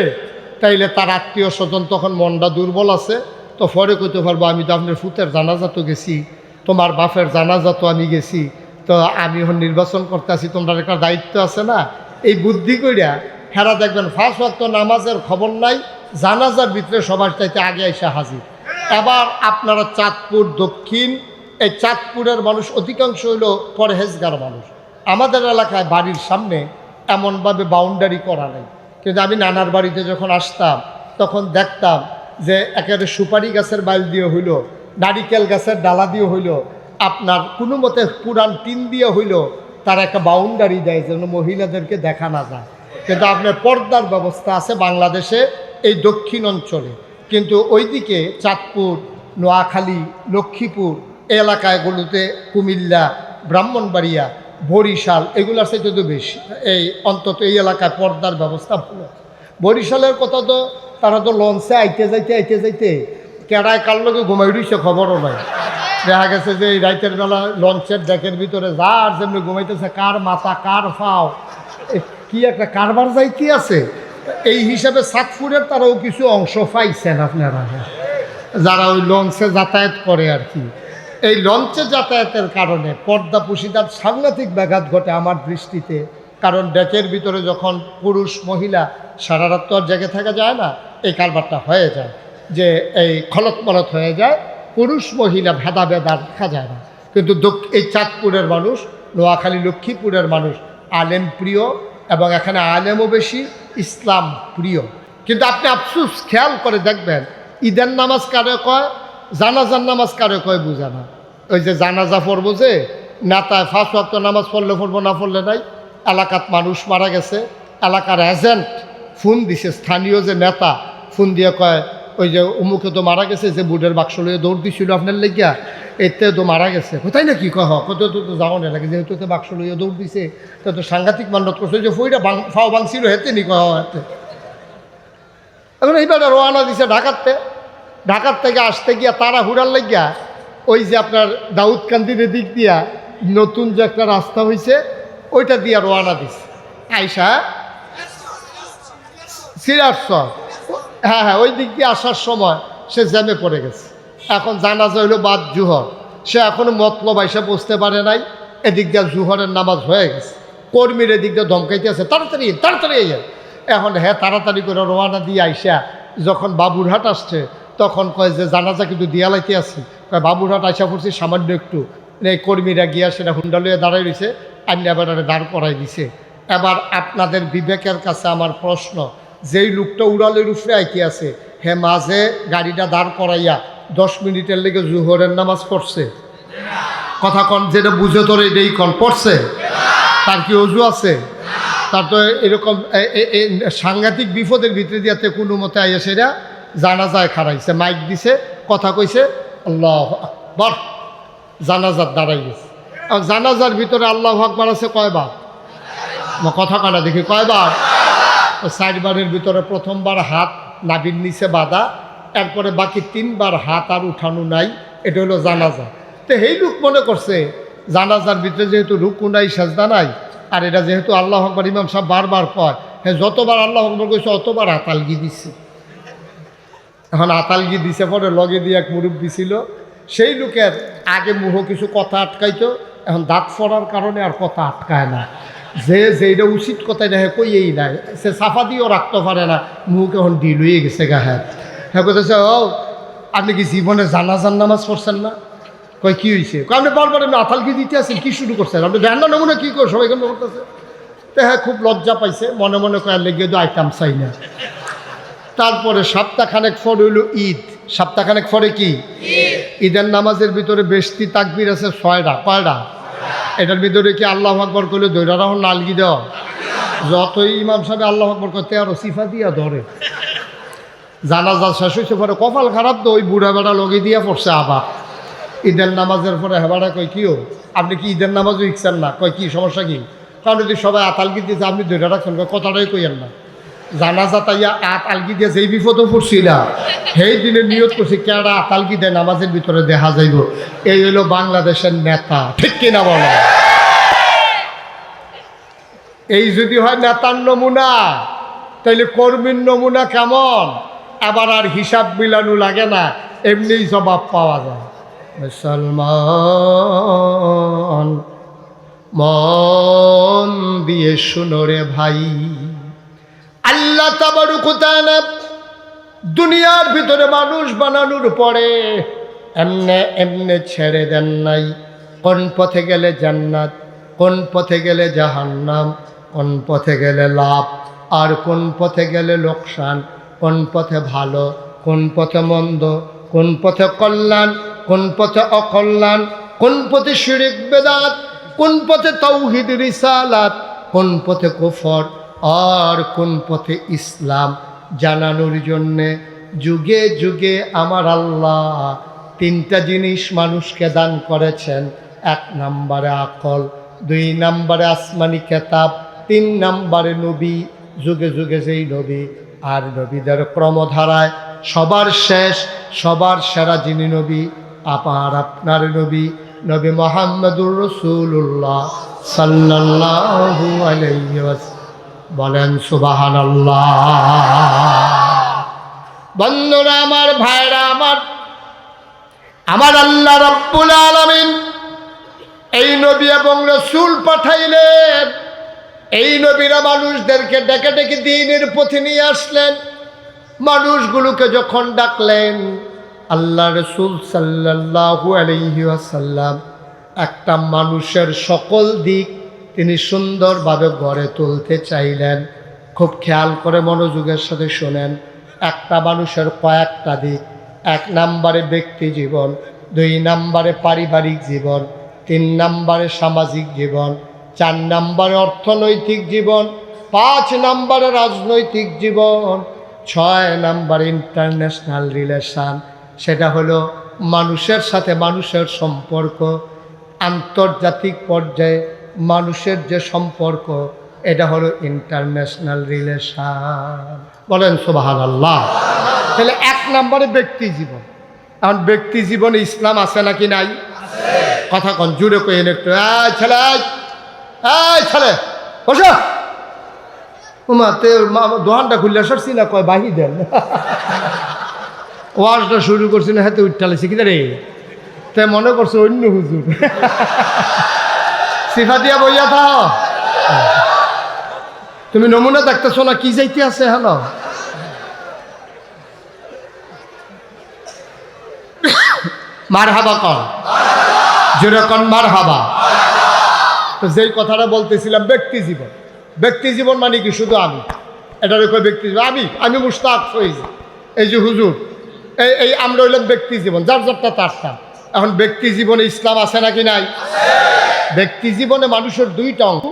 তাইলে তার আত্মীয় স্বজন তখন মনটা দুর্বল আছে, তো পরে কইতে পারবো আমি তো আপনার ফুতের জানাজা তো গেছি, তোমার বাপের জানাজা তো আমি গেছি, তো আমি এখন নির্বাচন করতে আসি, তোমরা একটা দায়িত্ব আছে না। এই বুদ্ধি কইরা হেরা দেখবেন 5 ওয়াক্ত নামাজের খবর নাই, জানাজার ভিতরে সবার চাইতে আগে এসে হাজির। এবার আপনারা চাঁদপুর দক্ষিণ, এই চাঁদপুরের মানুষ অধিকাংশ হইল পরহেজগার মানুষ। আমাদের এলাকায় বাড়ির সামনে এমনভাবে বাউন্ডারি করা নেই, কিন্তু আমি নানার বাড়িতে যখন আসতাম তখন দেখতাম যে একেবারে সুপারি গাছের বাইল দিয়ে হইল, নারিকেল গাছের ডালা দিয়ে হইল, আপনার কোনো মতে পুরান টিন দিয়ে হইল, তার একটা বাউন্ডারি দেয় যেন মহিলাদেরকে দেখা না যায়। কিন্তু আপনার পর্দার ব্যবস্থা আছে বাংলাদেশে এই দক্ষিণ অঞ্চলে, কিন্তু ওইদিকে চাঁদপুর, নোয়াখালী, লক্ষ্মীপুর এই এলাকাগুলোতে, কুমিল্লা, ব্রাহ্মণবাড়িয়া, বরিশাল এগুলোর সাথে তো বেশি, এই অন্তত এই এলাকায় পর্দার ব্যবস্থা ভালো। বরিশালের কথা তো তারা তো লঞ্চে আইতে যাইতে কেড়ায় কার লোকে ঘুমাই রইছে খবরও নাই। দেখা গেছে যে এই রাইতের বেলা লঞ্চের ডেকের ভিতরে যার যেমনি ঘুমাইতেছে, কার মাথা কার ফাও কি একটা কারবার যাই কি আছে। এই হিসাবে চাঁদপুরের তারাও কিছু অংশ পাইছেন আপনারা, যারা ওই লঞ্চে যাতায়াত করে আর কি। এই লঞ্চে যাতায়াতের কারণে পর্দা পুশিদার সাংঘাতিক ব্যাঘাত ঘটে আমার দৃষ্টিতে। কারণ ডেকের ভিতরে যখন পুরুষ মহিলা সারা রাত তো আর জেগে থাকা যায় না, এই কারবারটা হয়ে যায় যে এই খলত মলত হয়ে যায়, পুরুষ মহিলা ভেদাভেদ আর দেখা যায় না। কিন্তু এই চাঁদপুরের মানুষ, নোয়াখালী, লক্ষ্মীপুরের মানুষ আলেম প্রিয়, এবং এখানে আলেমও বেশি, ইসলাম প্রিয়। কিন্তু আপনি আফসুস খেয়াল করে দেখবেন ঈদের নামাজ কারে কয়, জানাজার নামাজ কারে কয় বুঝে না। ওই যে জানাজা পড়বো যে নেতায় 5 ওয়াক্ত নামাজ পড়লে পড়বো, না পড়লে নাই। এলাকাত মানুষ মারা গেছে, এলাকার এজেন্ট ফোন দিছে, স্থানীয় যে নেতা ফোন দিয়ে কয় ওই যে অমুকে তো মারা গেছে, যে বুটের বাক্স লইয়ে দৌড় দিছিল আপনার লেগিয়া, এতে তো মারা গেছে। কোথায় না কি কয় কত তো যাও না লাগে, যেহেতু তো বাক্স লইয়ে দৌড় দিছে তো সাংঘাতিক মান্যত করছে, যে ফইটা ফাও ভাঙছিল হেতে নি কয় হাতে। এখন এইবার রওনা দিছে ঢাকার থেকে আসতে গিয়া তারা হুড়ার লাগিয়া ওই যে আপনার দাউদকান্দির দিক দিয়া নতুন যে একটা রাস্তা হয়েছে ওইটা দিয়া রওনা দিছে। আইসা সিরাজসর, হ্যাঁ ওই দিক দিয়ে আসার সময় সে জ্যামে পড়ে গেছে। এখন জানাজা হইল বাদ জুহর, সে এখনো মতলব আইসা বুঝতে পারে নাই, এদিক দিয়ে জুহরের নামাজ হয়ে গেছে। কর্মীর এদিক দিয়ে ধমকাইতে আছে তাড়াতাড়ি তাড়াতাড়ি আইয়া। এখন হ্যাঁ তাড়াতাড়ি করে রওনা দিয়ে আইসা যখন বাবুরহাট আসছে তখন কয় যে জানাজা কিন্তু দিয়ালাইতে আছি, কয় বাবুরহাট আইসা পড়ছি সামান্য একটু। এই কর্মীরা গিয়া সেটা হুন্ডা লইয়া দাঁড়াই রয়েছে, আইনা বেড়ারে দাঁড় করাই দিছে। এবার আপনাদের বিবেকের কাছে আমার প্রশ্ন, যেই লোকটা উড়ালের উপরে আইতে আছে হে মাঝে গাড়িটা দাঁড় করাইয়া 10 মিনিটের লেগে জুহরের নামাজ পড়ছে? কথা কন, যেটা বুঝে তোর এটাই কন, পড়ছে? তার কি অজু আছে? তার তো এরকম সাংঘাতিক বিপদের ভিতরে দিয়াতে কোনো মতে আইয়া সেটা জানাজায় খাড়াইছে, মাইক দিছে, কথা কইছে, আল্লাহু আকবার, জানাজার দাঁড়াই গেছে। আর জানাজার ভিতরে আল্লাহু আকবার আছে কয়বার? কথা কানা দেখি কয়বার? 4 বারের ভিতরে প্রথমবার হাত নাভির নিচে বাঁধা, এরপরে বাকি 3 বার হাত আর উঠানো নাই, এটা হলো জানাজা। তো এই লোক মনে করছে জানাজার ভিতরে যেহেতু রুকু নাই সাজদা নাই, আর এটা যেহেতু আল্লাহু আকবার ইমাম সাহেব বারবার কয়, হ্যাঁ যতবার আল্লাহু আকবার কইছে অতবার আতালগি দিচ্ছে। এখন আতালগি দিছে, পরে লগে দিয়ে এক মুরব্বী ছিল, সেই লোকের আগে মুহ কিছু কথা আটকাইতো, এখন দাঁত ফোড়ার কারণে আর কথা আটকায় না। যেটা উচিত কথা এটা হ্যাঁ কইয়েই নাই, সে সাফা দিয়েও রাখতে পারে না, মুখ এখন ডিল হয়ে গেছে গা। হ্যাঁ হ্যাঁ কইতেছে, ও আপনি কি জীবনে জানাজার নামাজ পড়ছেন না? কয় কি হয়েছে? আপনি বারবার আপনি আতালগি দিতে আছেন, কি শুরু করছেন আপনি? জান না নমুনা কী করে সবাই এখানে করতেছে। তো হ্যাঁ খুব লজ্জা পাইছে, মনে মনে কয়ার লেগে তো আইতাম চাই না। তারপরে সপ্তাহখানেক পরে হইল ঈদ। সপ্তাহখানেক পরে কি ঈদের নামাজের ভিতরে বেশতি তাকবীর আছে 6টা। কয়টা? এটার ভিতরে কি আল্লাহু আকবার করলে দৈরা রাহন নালগি দেওয়া? যতই ইমাম সাহেব আল্লাহু আকবার করতে আরো সিফা দিয়া ধরে। জানাজা শেষ হয়েছে পরে কপাল খারাপ তো ওই বুড়া বেড়া লগে দিয়া পড়ছে আবার ঈদের নামাজের পরে। হেবাটা কয় কিও আপনি কি ঈদের নামাজও ইচ্ছেন না? কয় কি সমস্যা কি? কারণ যদি সবাই আতালগি দিয়েছে আপনি দৈরা রাখছেন, কথাটাই কইয়েন না। জানাজা তাইয়া আতালগি দিয়ে যেই বিপদও পড়ছিল সেই দিনে নিয়ত করছি কেডা আতালগি দেয় নামাজের ভিতরে দেখা যাইব। এই হইল বাংলাদেশের নেতা, ঠিক কিনা বলো? এই যদি হয় নেতার নমুনা, তাইলে কর্মীর নমুনা কেমন? আবার আর হিসাব মিলানো লাগে না, এমনিই জবাব পাওয়া যায়। মুসলমান মন দিয়ে শুনো রে ভাই, আল্লাহ তাবারক ওয়া তাআলা দুনিয়ার ভিতরে মানুষ বানানোর পরে এমনে এমনে ছেড়ে দেন নাই। কোন পথে গেলে জান্নাত, কোন পথে গেলে জাহান্নাম, কোন পথে গেলে লাভ আর কোন পথে গেলে লোকসান, কোন পথে ভালো, কোন পথে মন্দ, কোন পথে কল্যাণ, কোন পথে অকল্যাণ, কোন পথে শিরক বেদাত, কোন পথে তাওহীদ রিসালাত, কোন পথে কুফর আর কোন পথে ইসলাম জানানোর জন্যে যুগে যুগে আমার আল্লাহ 3টা জিনিস মানুষকে দান করেছেন। 1 নম্বরে আকল, 2 নম্বরে আসমানি কেতাব, 3 নম্বরে নবী। যুগে যুগে যেই নবী আর নবীদের ক্রমধারায় সবার শেষ সবার সেরা যিনি নবী আপনার নবী, নবী মুহাম্মদুর রাসূলুল্লাহ সাল্লাল্লাহু আলাইহি ওয়াসাল্লাম। বলেন সুবহানাল্লাহ। বন্ধুরা আমার, ভাইরা আমার আল্লাহ রাব্বুল আলামিন এই নবী এবং রাসূল পাঠাইলেন। এই নবীরা মানুষদেরকে ডেকে ডেকে দ্বীনের পথে নিয়ে আসলেন। মানুষগুলোকে যখন ডাকলেন, আল্লাহ রাসূল সাল্লাল্লাহু আলাইহি ওয়াসাল্লাম একটা মানুষের সকল দিক তিনি সুন্দরভাবে গড়ে তুলতে চাইলেন। খুব খেয়াল করে মনোযোগের সাথে শোনেন। একটা মানুষের কয়েকটা দিক। 1 নম্বরে ব্যক্তি জীবন, 2 নম্বরে পারিবারিক জীবন, 3 নম্বরে সামাজিক জীবন, 4 নম্বরে অর্থনৈতিক জীবন, 5 নম্বরে রাজনৈতিক জীবন, 6 নম্বরে ইন্টারন্যাশনাল রিলেশন। সেটা হলো মানুষের সাথে মানুষের সম্পর্ক, আন্তর্জাতিক পর্যায়ে মানুষের যে সম্পর্ক, এটা হলো ইন্টারন্যাশনাল রিলেশন। বলেন সুবহানাল্লাহ। তাহলে 1 নম্বরে ব্যক্তি জীবন। এখন ব্যক্তি জীবনে ইসলাম আছে নাকি নাই? কথা কন জুড়ে কইেন একটু। ছেলে, ছেলে বসো। ওমা তে দোকানটা খুললে সরছি না, কয় বাহি দেন। ওয়াজটা শুরু করছি না, হাতে উঠালেছি কি রে, তাই মনে করছে অন্য হুজুর। সিফা দিয়া বইয়া থাও, তুমি নমুনা দেখতেছো না কি যাইতে আছে? হ্যালো, মারহাবা কন, জোরে কন মারহাবা। তো যেই কথাটা বলতেছিলাম, ব্যক্তি জীবন। ব্যক্তি জীবন মানে কি? শুধু আমি, এটার কয় ব্যক্তি জীবন। আমি মুশতাক হয়েছি, এই যে হুজুর, এই আমরা হইলাম ব্যক্তি জীবন, যার যারটা তারটা। এখন ব্যক্তি জীবনে ইসলাম আছে নাকি নাই? ব্যক্তি জীবনে মানুষের 2টা অঙ্গ,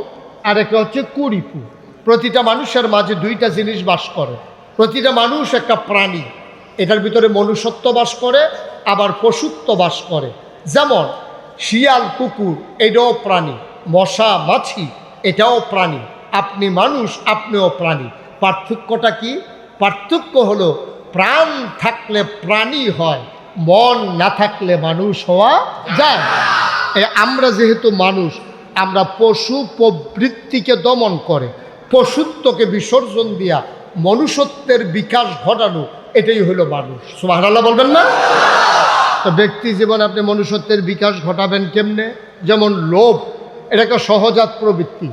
আর একটা হচ্ছে কুরিপু। প্রতিটা মানুষের মাঝে 2টা জিনিস বাস করে। প্রতিটা মানুষ একটা প্রাণী, এটার ভিতরে মনুষ্যত্ব বাস করে, আবার পশুত্ব বাস করে। যেমন শিয়াল, কুকুর, এটাও প্রাণী। মশা, মাছি, এটাও প্রাণী। আপনি মানুষ, আপনিও প্রাণী। পার্থক্যটা কি? পার্থক্য হলো প্রাণ থাকলে প্রাণী হয়, মন না থাকলে মানুষ হওয়া যায়। আমরা যেহেতু মানুষ, আমরা পশু প্রবৃত্তিকে দমন করে পশুত্বকে বিসর্জন দিয়া মনুষ্যত্বের বিকাশ ঘটানো, এটাই হলো মানুষ। সুবহানাল্লাহ বলবেন না? তো ব্যক্তি জীবনে আপনি মনুষ্যত্বের বিকাশ ঘটাবেন কেমনে? যেমন লোভ, এটা একটা সহজাত প্রবৃত্তি।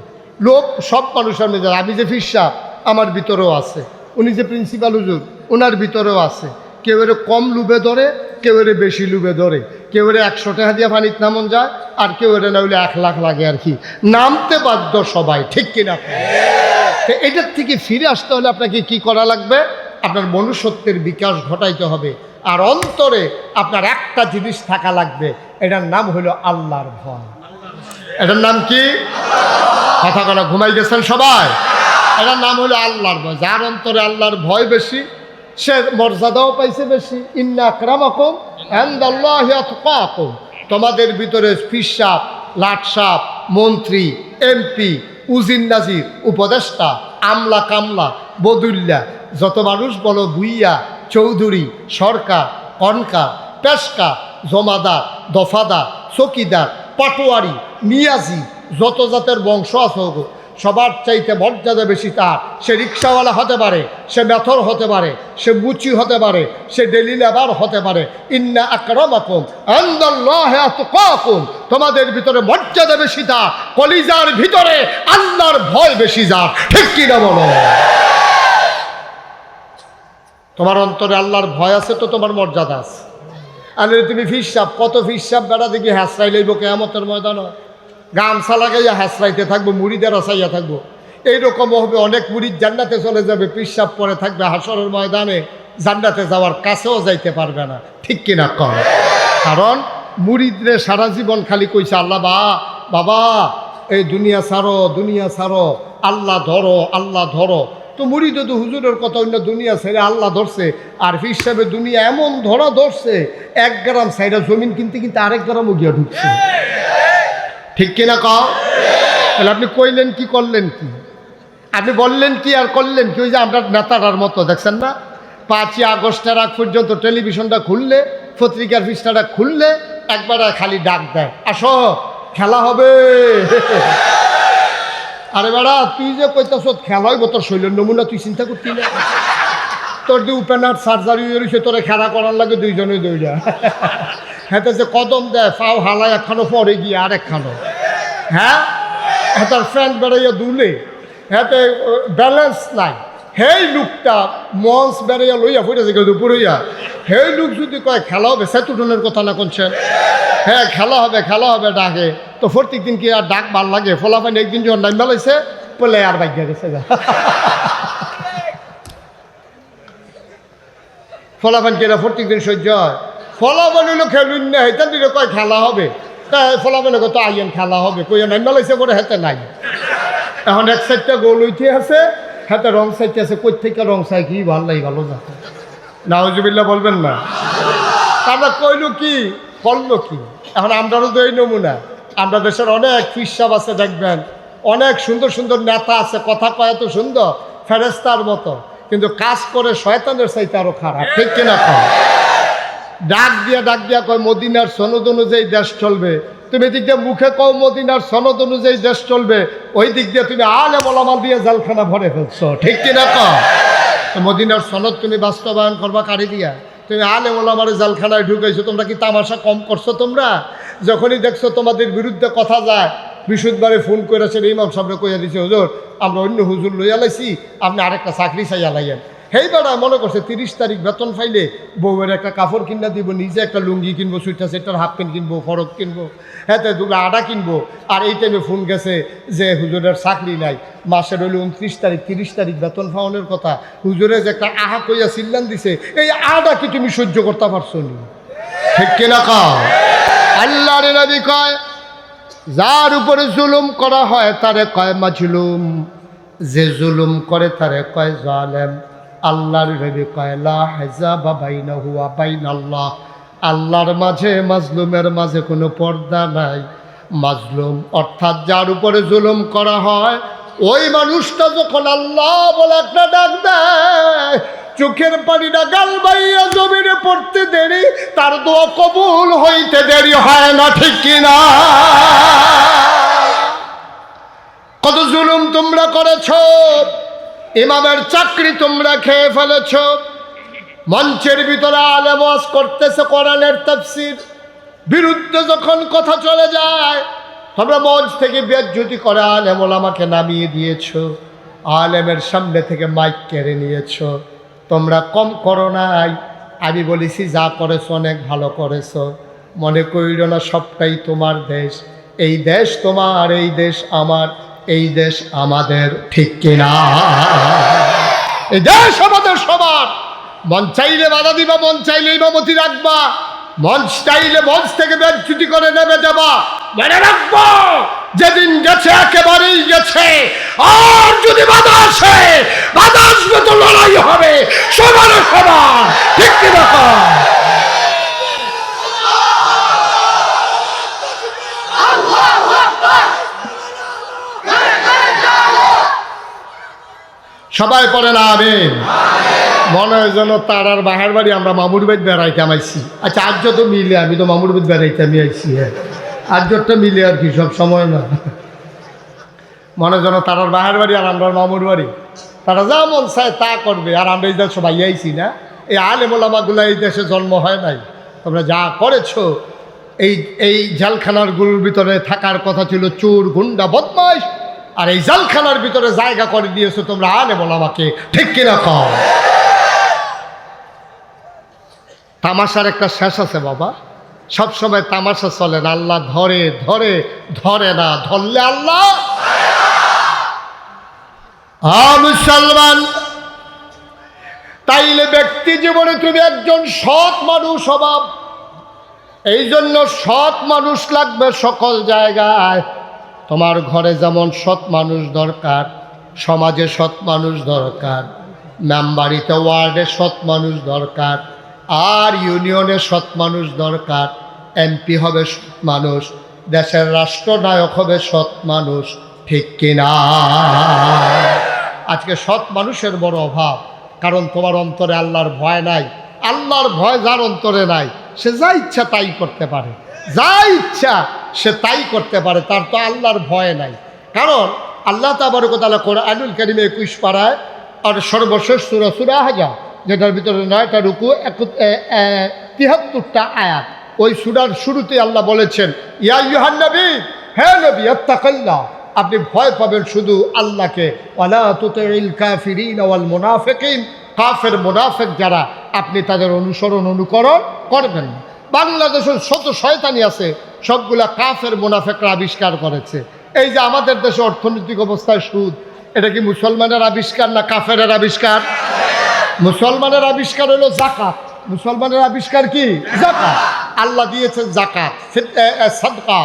লোভ সব মানুষের মধ্যে। আমি যে ফিরসা, আমার ভিতরেও আছে। উনি যে প্রিন্সিপাল হুজুর, ওনার ভিতরেও আছে। কেউ এর কম লুবে ধরে, কেউ এর বেশি লুবে ধরে। কেউ এর 100 টাকা দিয়ে পানিতে নামন যায়, আর কেউ এর না হলে 1 লাখ লাগে আর কি। নামতে বাধ্য সবাই, ঠিক কিনা? তো এটার থেকে ফিরে আসতে হলে আপনাকে কি করা লাগবে? আপনার মনুষ্যত্বের বিকাশ ঘটাইতে হবে। আর অন্তরে আপনার একটা জিনিস থাকা লাগবে, এটার নাম হলো আল্লাহর ভয়। এটার নাম কি? কথা বলা ঘুমাই গেছেন সবাই? এটার নাম হলো আল্লাহর ভয়। যার অন্তরে আল্লাহর ভয় বেশি, সে মর্যাদাও পাইছে বেশি। ইন্না আকরামাকুম ইনদাল্লাহি আতকাকুম। তোমাদের ভিতরে পীর সাহেব, লাট সাহেব, মন্ত্রী, এমপি, উজির নাজির, উপদেষ্টা, আমলা কামলা, বদুল্লা, যত মানুষ বলো, ভুইয়া, চৌধুরী, সরকার, কনকা, পেশকা, জমাদার, দফাদার, চকিদার, পাটোয়ারি, নিয়াজি, যত জাতের বংশ আছে, সবার চাইতে মর্যাদা বেশি তার। সে রিক্সাওয়ালা হতে পারে, সে মেথর হতে পারে, সে মুচি হতে পারে, সে ডেলি লেবার হতে পারে। ইন্না আকরামাকুম ইনদাল্লাহি আতকাকুম। তোমাদের ভিতরে মর্যাদা বেশি তার, কলিজার ভিতরে আল্লাহর ভয় বেশি যার। ঠিক কি না বলো? তোমার অন্তরে আল্লাহর ভয় আছে তো তোমার মর্যাদা আছে। আর তুমি ফিরসাব, কত ফিরসাব বেড়া দেখি হ্যাঁসরাই লইব কিয়ামতের ময়দানে, গামছা লাগাইয়া হ্যাঁসরাইতে থাকবো, মুড়িদের আসাইয়া থাকবো। এইরকম হবে, অনেক মুড়িদ জান্নাতে চলে যাবে, পিসাব পরে থাকবে হাসরের ময়দানে, জান্নাতে যাওয়ার কাছেও যাইতে পারবে না। ঠিক কিনা কম? কারণ মুড়িদরে সারা জীবন খালি কইছে আল্লাহ বাবা এই দুনিয়া ছাড়ো, দুনিয়া ছাড়ো, আল্লাহ ধরো, আল্লাহ ধরো। তো মুড়িদ তো হুজুরের কথা, অন্য দুনিয়া ছেড়ে আল্লাহ ধরছে। আর ফির সাহেবের দুনিয়া এমন ধরা ধরছে, 1 গ্রাম সাইডা জমিন কিনতে কিনতে 1 গ্রামও গিয়া ঢুকছে। ঠিক কিনা কও? তাহলে আপনি কইলেন কি, করলেন কি? আপনি বললেন কি আর করলেন কি? ওই যে আপনার নেতাটার মতো, দেখছেন না? 5ই আগস্টের আগ পর্যন্ত টেলিভিশনটা খুললে, পত্রিকার পৃষ্ঠাটা খুললে একবার খালি ডাক দেয়, আসো খেলা হবে। আরে বেড়া, তুই যে কইতাছ খেলা হইব, তোর শৈলের নমুনা তুই চিন্তা করতি না? তোর যে ওপেনার সার্জারি হয়েছে, তোরে খেলা করার লাগে 2 জনে 2টা। হ্যাঁ, যে কদম দেয়, পাও হালায় একখানো, পরে গিয়ে আর একখানো। হ্যাঁ, তার ফ্রেন্ড বেড়াইয়া দুলে, হ্যাঁ ব্যালেন্স নাই। হেই লোকটা মঞ্চ বেড়াইয়া লইয়া ফুটেছে দুপুরইয়া। হেই লোক যদি কয় খেলা হবে, সেতুটনের কথা না করছেন, হ্যাঁ খেলা হবে, খেলা হবে ডাকে, তো প্রত্যেক দিন কি আর ডাক ভাল লাগে? ফলাফাইন একদিন যখন নাম বেলাইছে, বলে আর বাইক গেছে। ফলাফান কি প্রত্যেক দিন সহ্য হয়? ফলাফান হলো খেলুন না, হেতান দিলে কয় খেলা হবে, তা ফলাফানে কত আইয়েন খেলা হবে, কই নাম বেলাইছে পরে হেতে নাই। এখন এক সাইডটা গোল হইতে আছে, হাতে রং সাইডে আছে, কই থেকে রং চাই কি ভালো লাগে, ভালো যাচ্ছে। নাউজুবিল্লাহ বলবেন না? তারা কইল কি করলো কি? এখন আমরাও তো এই নমুনা। আমরা দেশের অনেক ফিসাব আছে দেখবেন, অনেক সুন্দর সুন্দর নেতা আছে, কথা কয় তো সুন্দর ফেরেস্তার মতো, কিন্তু কাজ করে শয়তানের চাইতে আরো খারাপ, ঠিক কিনা কয়? ডাক দিয়া কয় মদিনার সনদ অনুযায়ী দেশ চলবে। তুমি দিক দিয়ে মুখে কও মদিনার সনদ অনুযায়ী দেশ চলবে, ওই দিক দিয়ে তুমি আলেম ওলামা দিয়ে জালখানা ভরে ফেলছো, ঠিক কিনা কয়? মদিনার সনদ তুমি বাস্তবায়ন করবা কারি দিয়া? তুমি আলেম ওলামার জালখানায় ঢুকাইছো। তোমরা কি তামাশা কম করছো? তোমরা যখনই দেখছো তোমাদের বিরুদ্ধে কথা যায়, বিশুদ্ধবারে ফোন করেছেন, ইমাম সাহেবরে কইয়া দিছে, হুজুর আমরা অন্য হুজুর লইয়া লাইছি, আপনি আরেকটা চাকরি চাইয়া লাইয়েন। হেই বেড়া মনে করছে 30 তারিখ বেতন পাইলে বউয়ের একটা কাপড় কিনা দিব, নিজে একটা লুঙ্গি কিনবো, সুইটার সেটার হাফ প্যান্ট কিনবো, ফরক কিনবো, হ্যাঁ দুটো আটা কিনবো। আর এই টাইমে ফোন গেছে যে হুজুরের চাকরি নাই, মাসের হইলে 29 তারিখ 30 তারিখ বেতন পাওয়ানোর কথা। হুজুরে যে একটা আহা কইয়া চিল্লান দিছে, এই আটা কি তুমি সহ্য করতে পারছো নি? ঠিক কিনা কও? আল্লাহর নবী কয়, যার উপরে জুলুম করা হয় তারে কয় মাজলুম, যে জুলুম করে তারে কয় জালেম। আল্লাহর নবী কয় লা হিজাবা বাইনাহু ওয়া বাইনাল্লাহ, আল্লাহর মাঝে মাজলুমের মাঝে কোনো পর্দা নাই। মাজলুম অর্থাৎ যার উপরে জুলুম করা হয়, ওই মানুষটা যখন আল্লাহ বলে একটা ডাক দেয়, চোখের পানিটা গাল বাইয়া জমিনে পড়তে দেরি, তার দোয়া কবুল হইতে দেরি হয় না, ঠিক কিনা? কত জুলুম তোমরা করেছ, ইমামের চাকরি তোমরা খেয়ে ফেলেছ, মঞ্চের ভিতরে আলেম ওয়াজ করতেছে কোরআনের তাফসীর, বিরুদ্ধে যখন কথা চলে যায় তোমরা মঞ্চ থেকে বেজ্জতি করে আলেম ওলামাকে নামিয়ে দিয়েছ, আলেমের সামনে থেকে মাইক কেড়ে নিয়েছ। তোমরা কম করো নাই। আমি বলেছি যা করেছো অনেক ভালো করেছো, মনে করিল না সবটাই তোমার দেশ। এই দেশ তোমার, এই দেশ আমার, এই দেশ আমাদের, ঠিক কিনা? এই দেশ আমাদের সবার। মন চাইলে বাধা দিবা, মন চাইলে ইমামতি রাখবা, মঞ্চ চাইলে মঞ্চ থেকে বেজ্জতি করে নেমে যাবা। মনে রাখবো যেদিন গেছে একেবারেই গেছে, আর যদি বাধা আসে, বাধা আসবে তো লড়াই হবে সমানে সমান, ঠিক কিনা? সবাই পড়েন আমিন। মনে হয় যেন তার আর বাহার বাড়ি আমরা মামুর বাড়ি বেড়াইতে আমাইছি। আচ্ছা আর্য তো মিলে, আমি তো মামুর বাড়ি বেড়াইতে আমি আইছি। হ্যাঁ আর্যটা মিলে আর কি, সব সময় না। মনে যেন তারার বাহার বাড়ি আর আমরা মামুর বাড়ি, তারা যা মন চায় তা করবে, আর আমরা এই দেশ সবাই আইছি না। এই আলেম ওলামাগুলা এই দেশে জন্ম হয় নাই। তোমরা যা করেছো, এই জেলখানারগুলোর ভিতরে থাকার কথা ছিল চোর, গুন্ডা, বদমাইশ, আর এই জেলখানার ভিতরে জায়গা করে দিয়েছো তোমরা আলেম ওলামাকে, ঠিক কিনা কও? তামাশার একটা শেষ আছে বাবা, সবসময় তামাশা চলে না। আল্লাহ ধরে ধরে ধরে না, ধরলে আল্লাহ। মুসলমান, তাইলে ব্যক্তি জীবনে তুমি একজন সৎ মানুষ হবা। এই জন্য সৎ মানুষ লাগবে সকল জায়গায়। তোমার ঘরে যেমন সৎ মানুষ দরকার, সমাজে সৎ মানুষ দরকার, মেম্বারিতে ওয়ার্ডে সৎ মানুষ দরকার, আর ইউনিয়নে সৎ মানুষ দরকার। এমপি হবে সৎ মানুষ, দেশের রাষ্ট্রনায়ক হবে সৎ মানুষ, ঠিক কিনা? আজকে সৎ মানুষের বড় অভাব, কারণ তোমার অন্তরে আল্লাহর ভয় নাই। আল্লাহর ভয় যার অন্তরে নাই, সে যা ইচ্ছা তাই করতে পারে, যা ইচ্ছা সে তাই করতে পারে, তার তো আল্লাহর ভয় নাই। কারণ আল্লাহ তাবারক ওয়া তাআলা কোরআনুল কারীমে 21 পারায় আর সর্বশেষ সূরা সূরা আহজাব, যেটার ভিতরে 9টা রুকু 73টা আয়াত, ওই সূরার শুরুতে আল্লাহ বলেছেন, ইয়া আইয়ুহান নবী, হে নবী, ইত্তাকিল্লাহ, আপনি ভয় পাবেন শুধু আল্লাহকে। ওয়ালা তুতিল কাফিরিন ওয়াল মুনাফিকিন, কাফের মুনাফিক যারা, আপনি তাদের অনুসরণ অনুকরণ করবেন না। বাংলাদেশের শত শয়তানি আছে, সবগুলা কাফের মুনাফিকরা আবিষ্কার করেছে। এই যে আমাদের দেশে অর্থনৈতিক অবস্থায় সুদ, এটা কি মুসলমানের আবিষ্কার না কাফেরের আবিষ্কার? মুসলমানের আবিষ্কার হলো যাকাত। মুসলমানের আবিষ্কার কি? যাকাত। আল্লাহ দিয়েছেন যাকাত, সাদকা,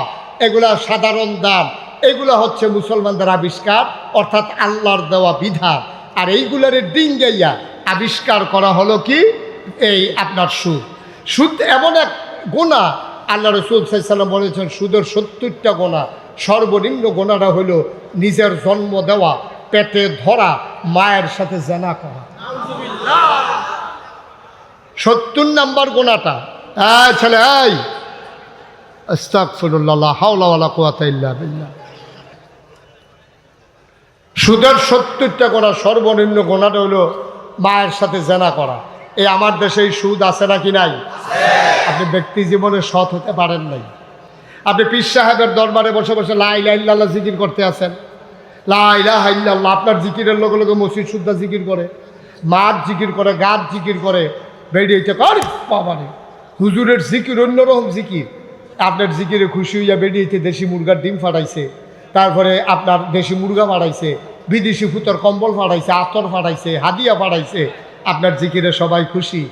এগুলা সাধারণ দান। এগুলো হচ্ছে মুসলমানদের আবিষ্কার, অর্থাৎ আল্লাহর দেওয়া বিধান। আর এইগুলোর ডিঙ্গাইয়া আবিষ্কার করা হলো কি এই আপনার সুদ। সুদ এমন এক গোনা, আল্লাহ রসুল সাল্লাল্লাহু আলাইহি ওয়াসাল্লাম বলেছেন সুদের 70টা গোনা। সর্বনিম্ন গোনাটা হলো নিজের জন্ম দেওয়া, পেটে ধরা মায়ের সাথে জেনা করা। 70 নম্বর গোনাটা। ছেলে এই আস্তাগফিরুল্লাহ, লা হাওলা ওয়ালা কুওয়াতা ইল্লা বিল্লাহ। সুদের 70টা গোনা, সর্বনিম্ন গোনাটা হলো মায়ের সাথে জেনা করা। এই আমার দেশে এই সুদ আছে নাকি নাই? আপনি ব্যক্তি জীবনে সৎ হতে পারেন নাই। আপনি পীর সাহেবের দরবারে বসে বসে লা ইলাহা ইল্লাল্লাহ জিকির করতে আছেন, লা ইলাহা ইল্লাল্লাহ। আপনার জিকিরের লগে লগে মসজিদ সুদ্ধা জিকির করে, মাঠ জিকির করে, গাছ জিকির করে, বেরিয়েছে আরে বাবারে হুজুরের জিকির অন্যরকম জিকির। আপনার জিকিরে খুশি হইয়া বেরিয়েছে দেশি মুরগার ডিম ফাটাইছে, তারপরে আপনার দেশি মুরগা ফাটাইছে, বিদেশি ফুতর কম্বল ফাটাইছে, আতর ফাটাইছে, হাদিয়া ফাটাইছে। আপনার জিকিরে সবাই খুশি।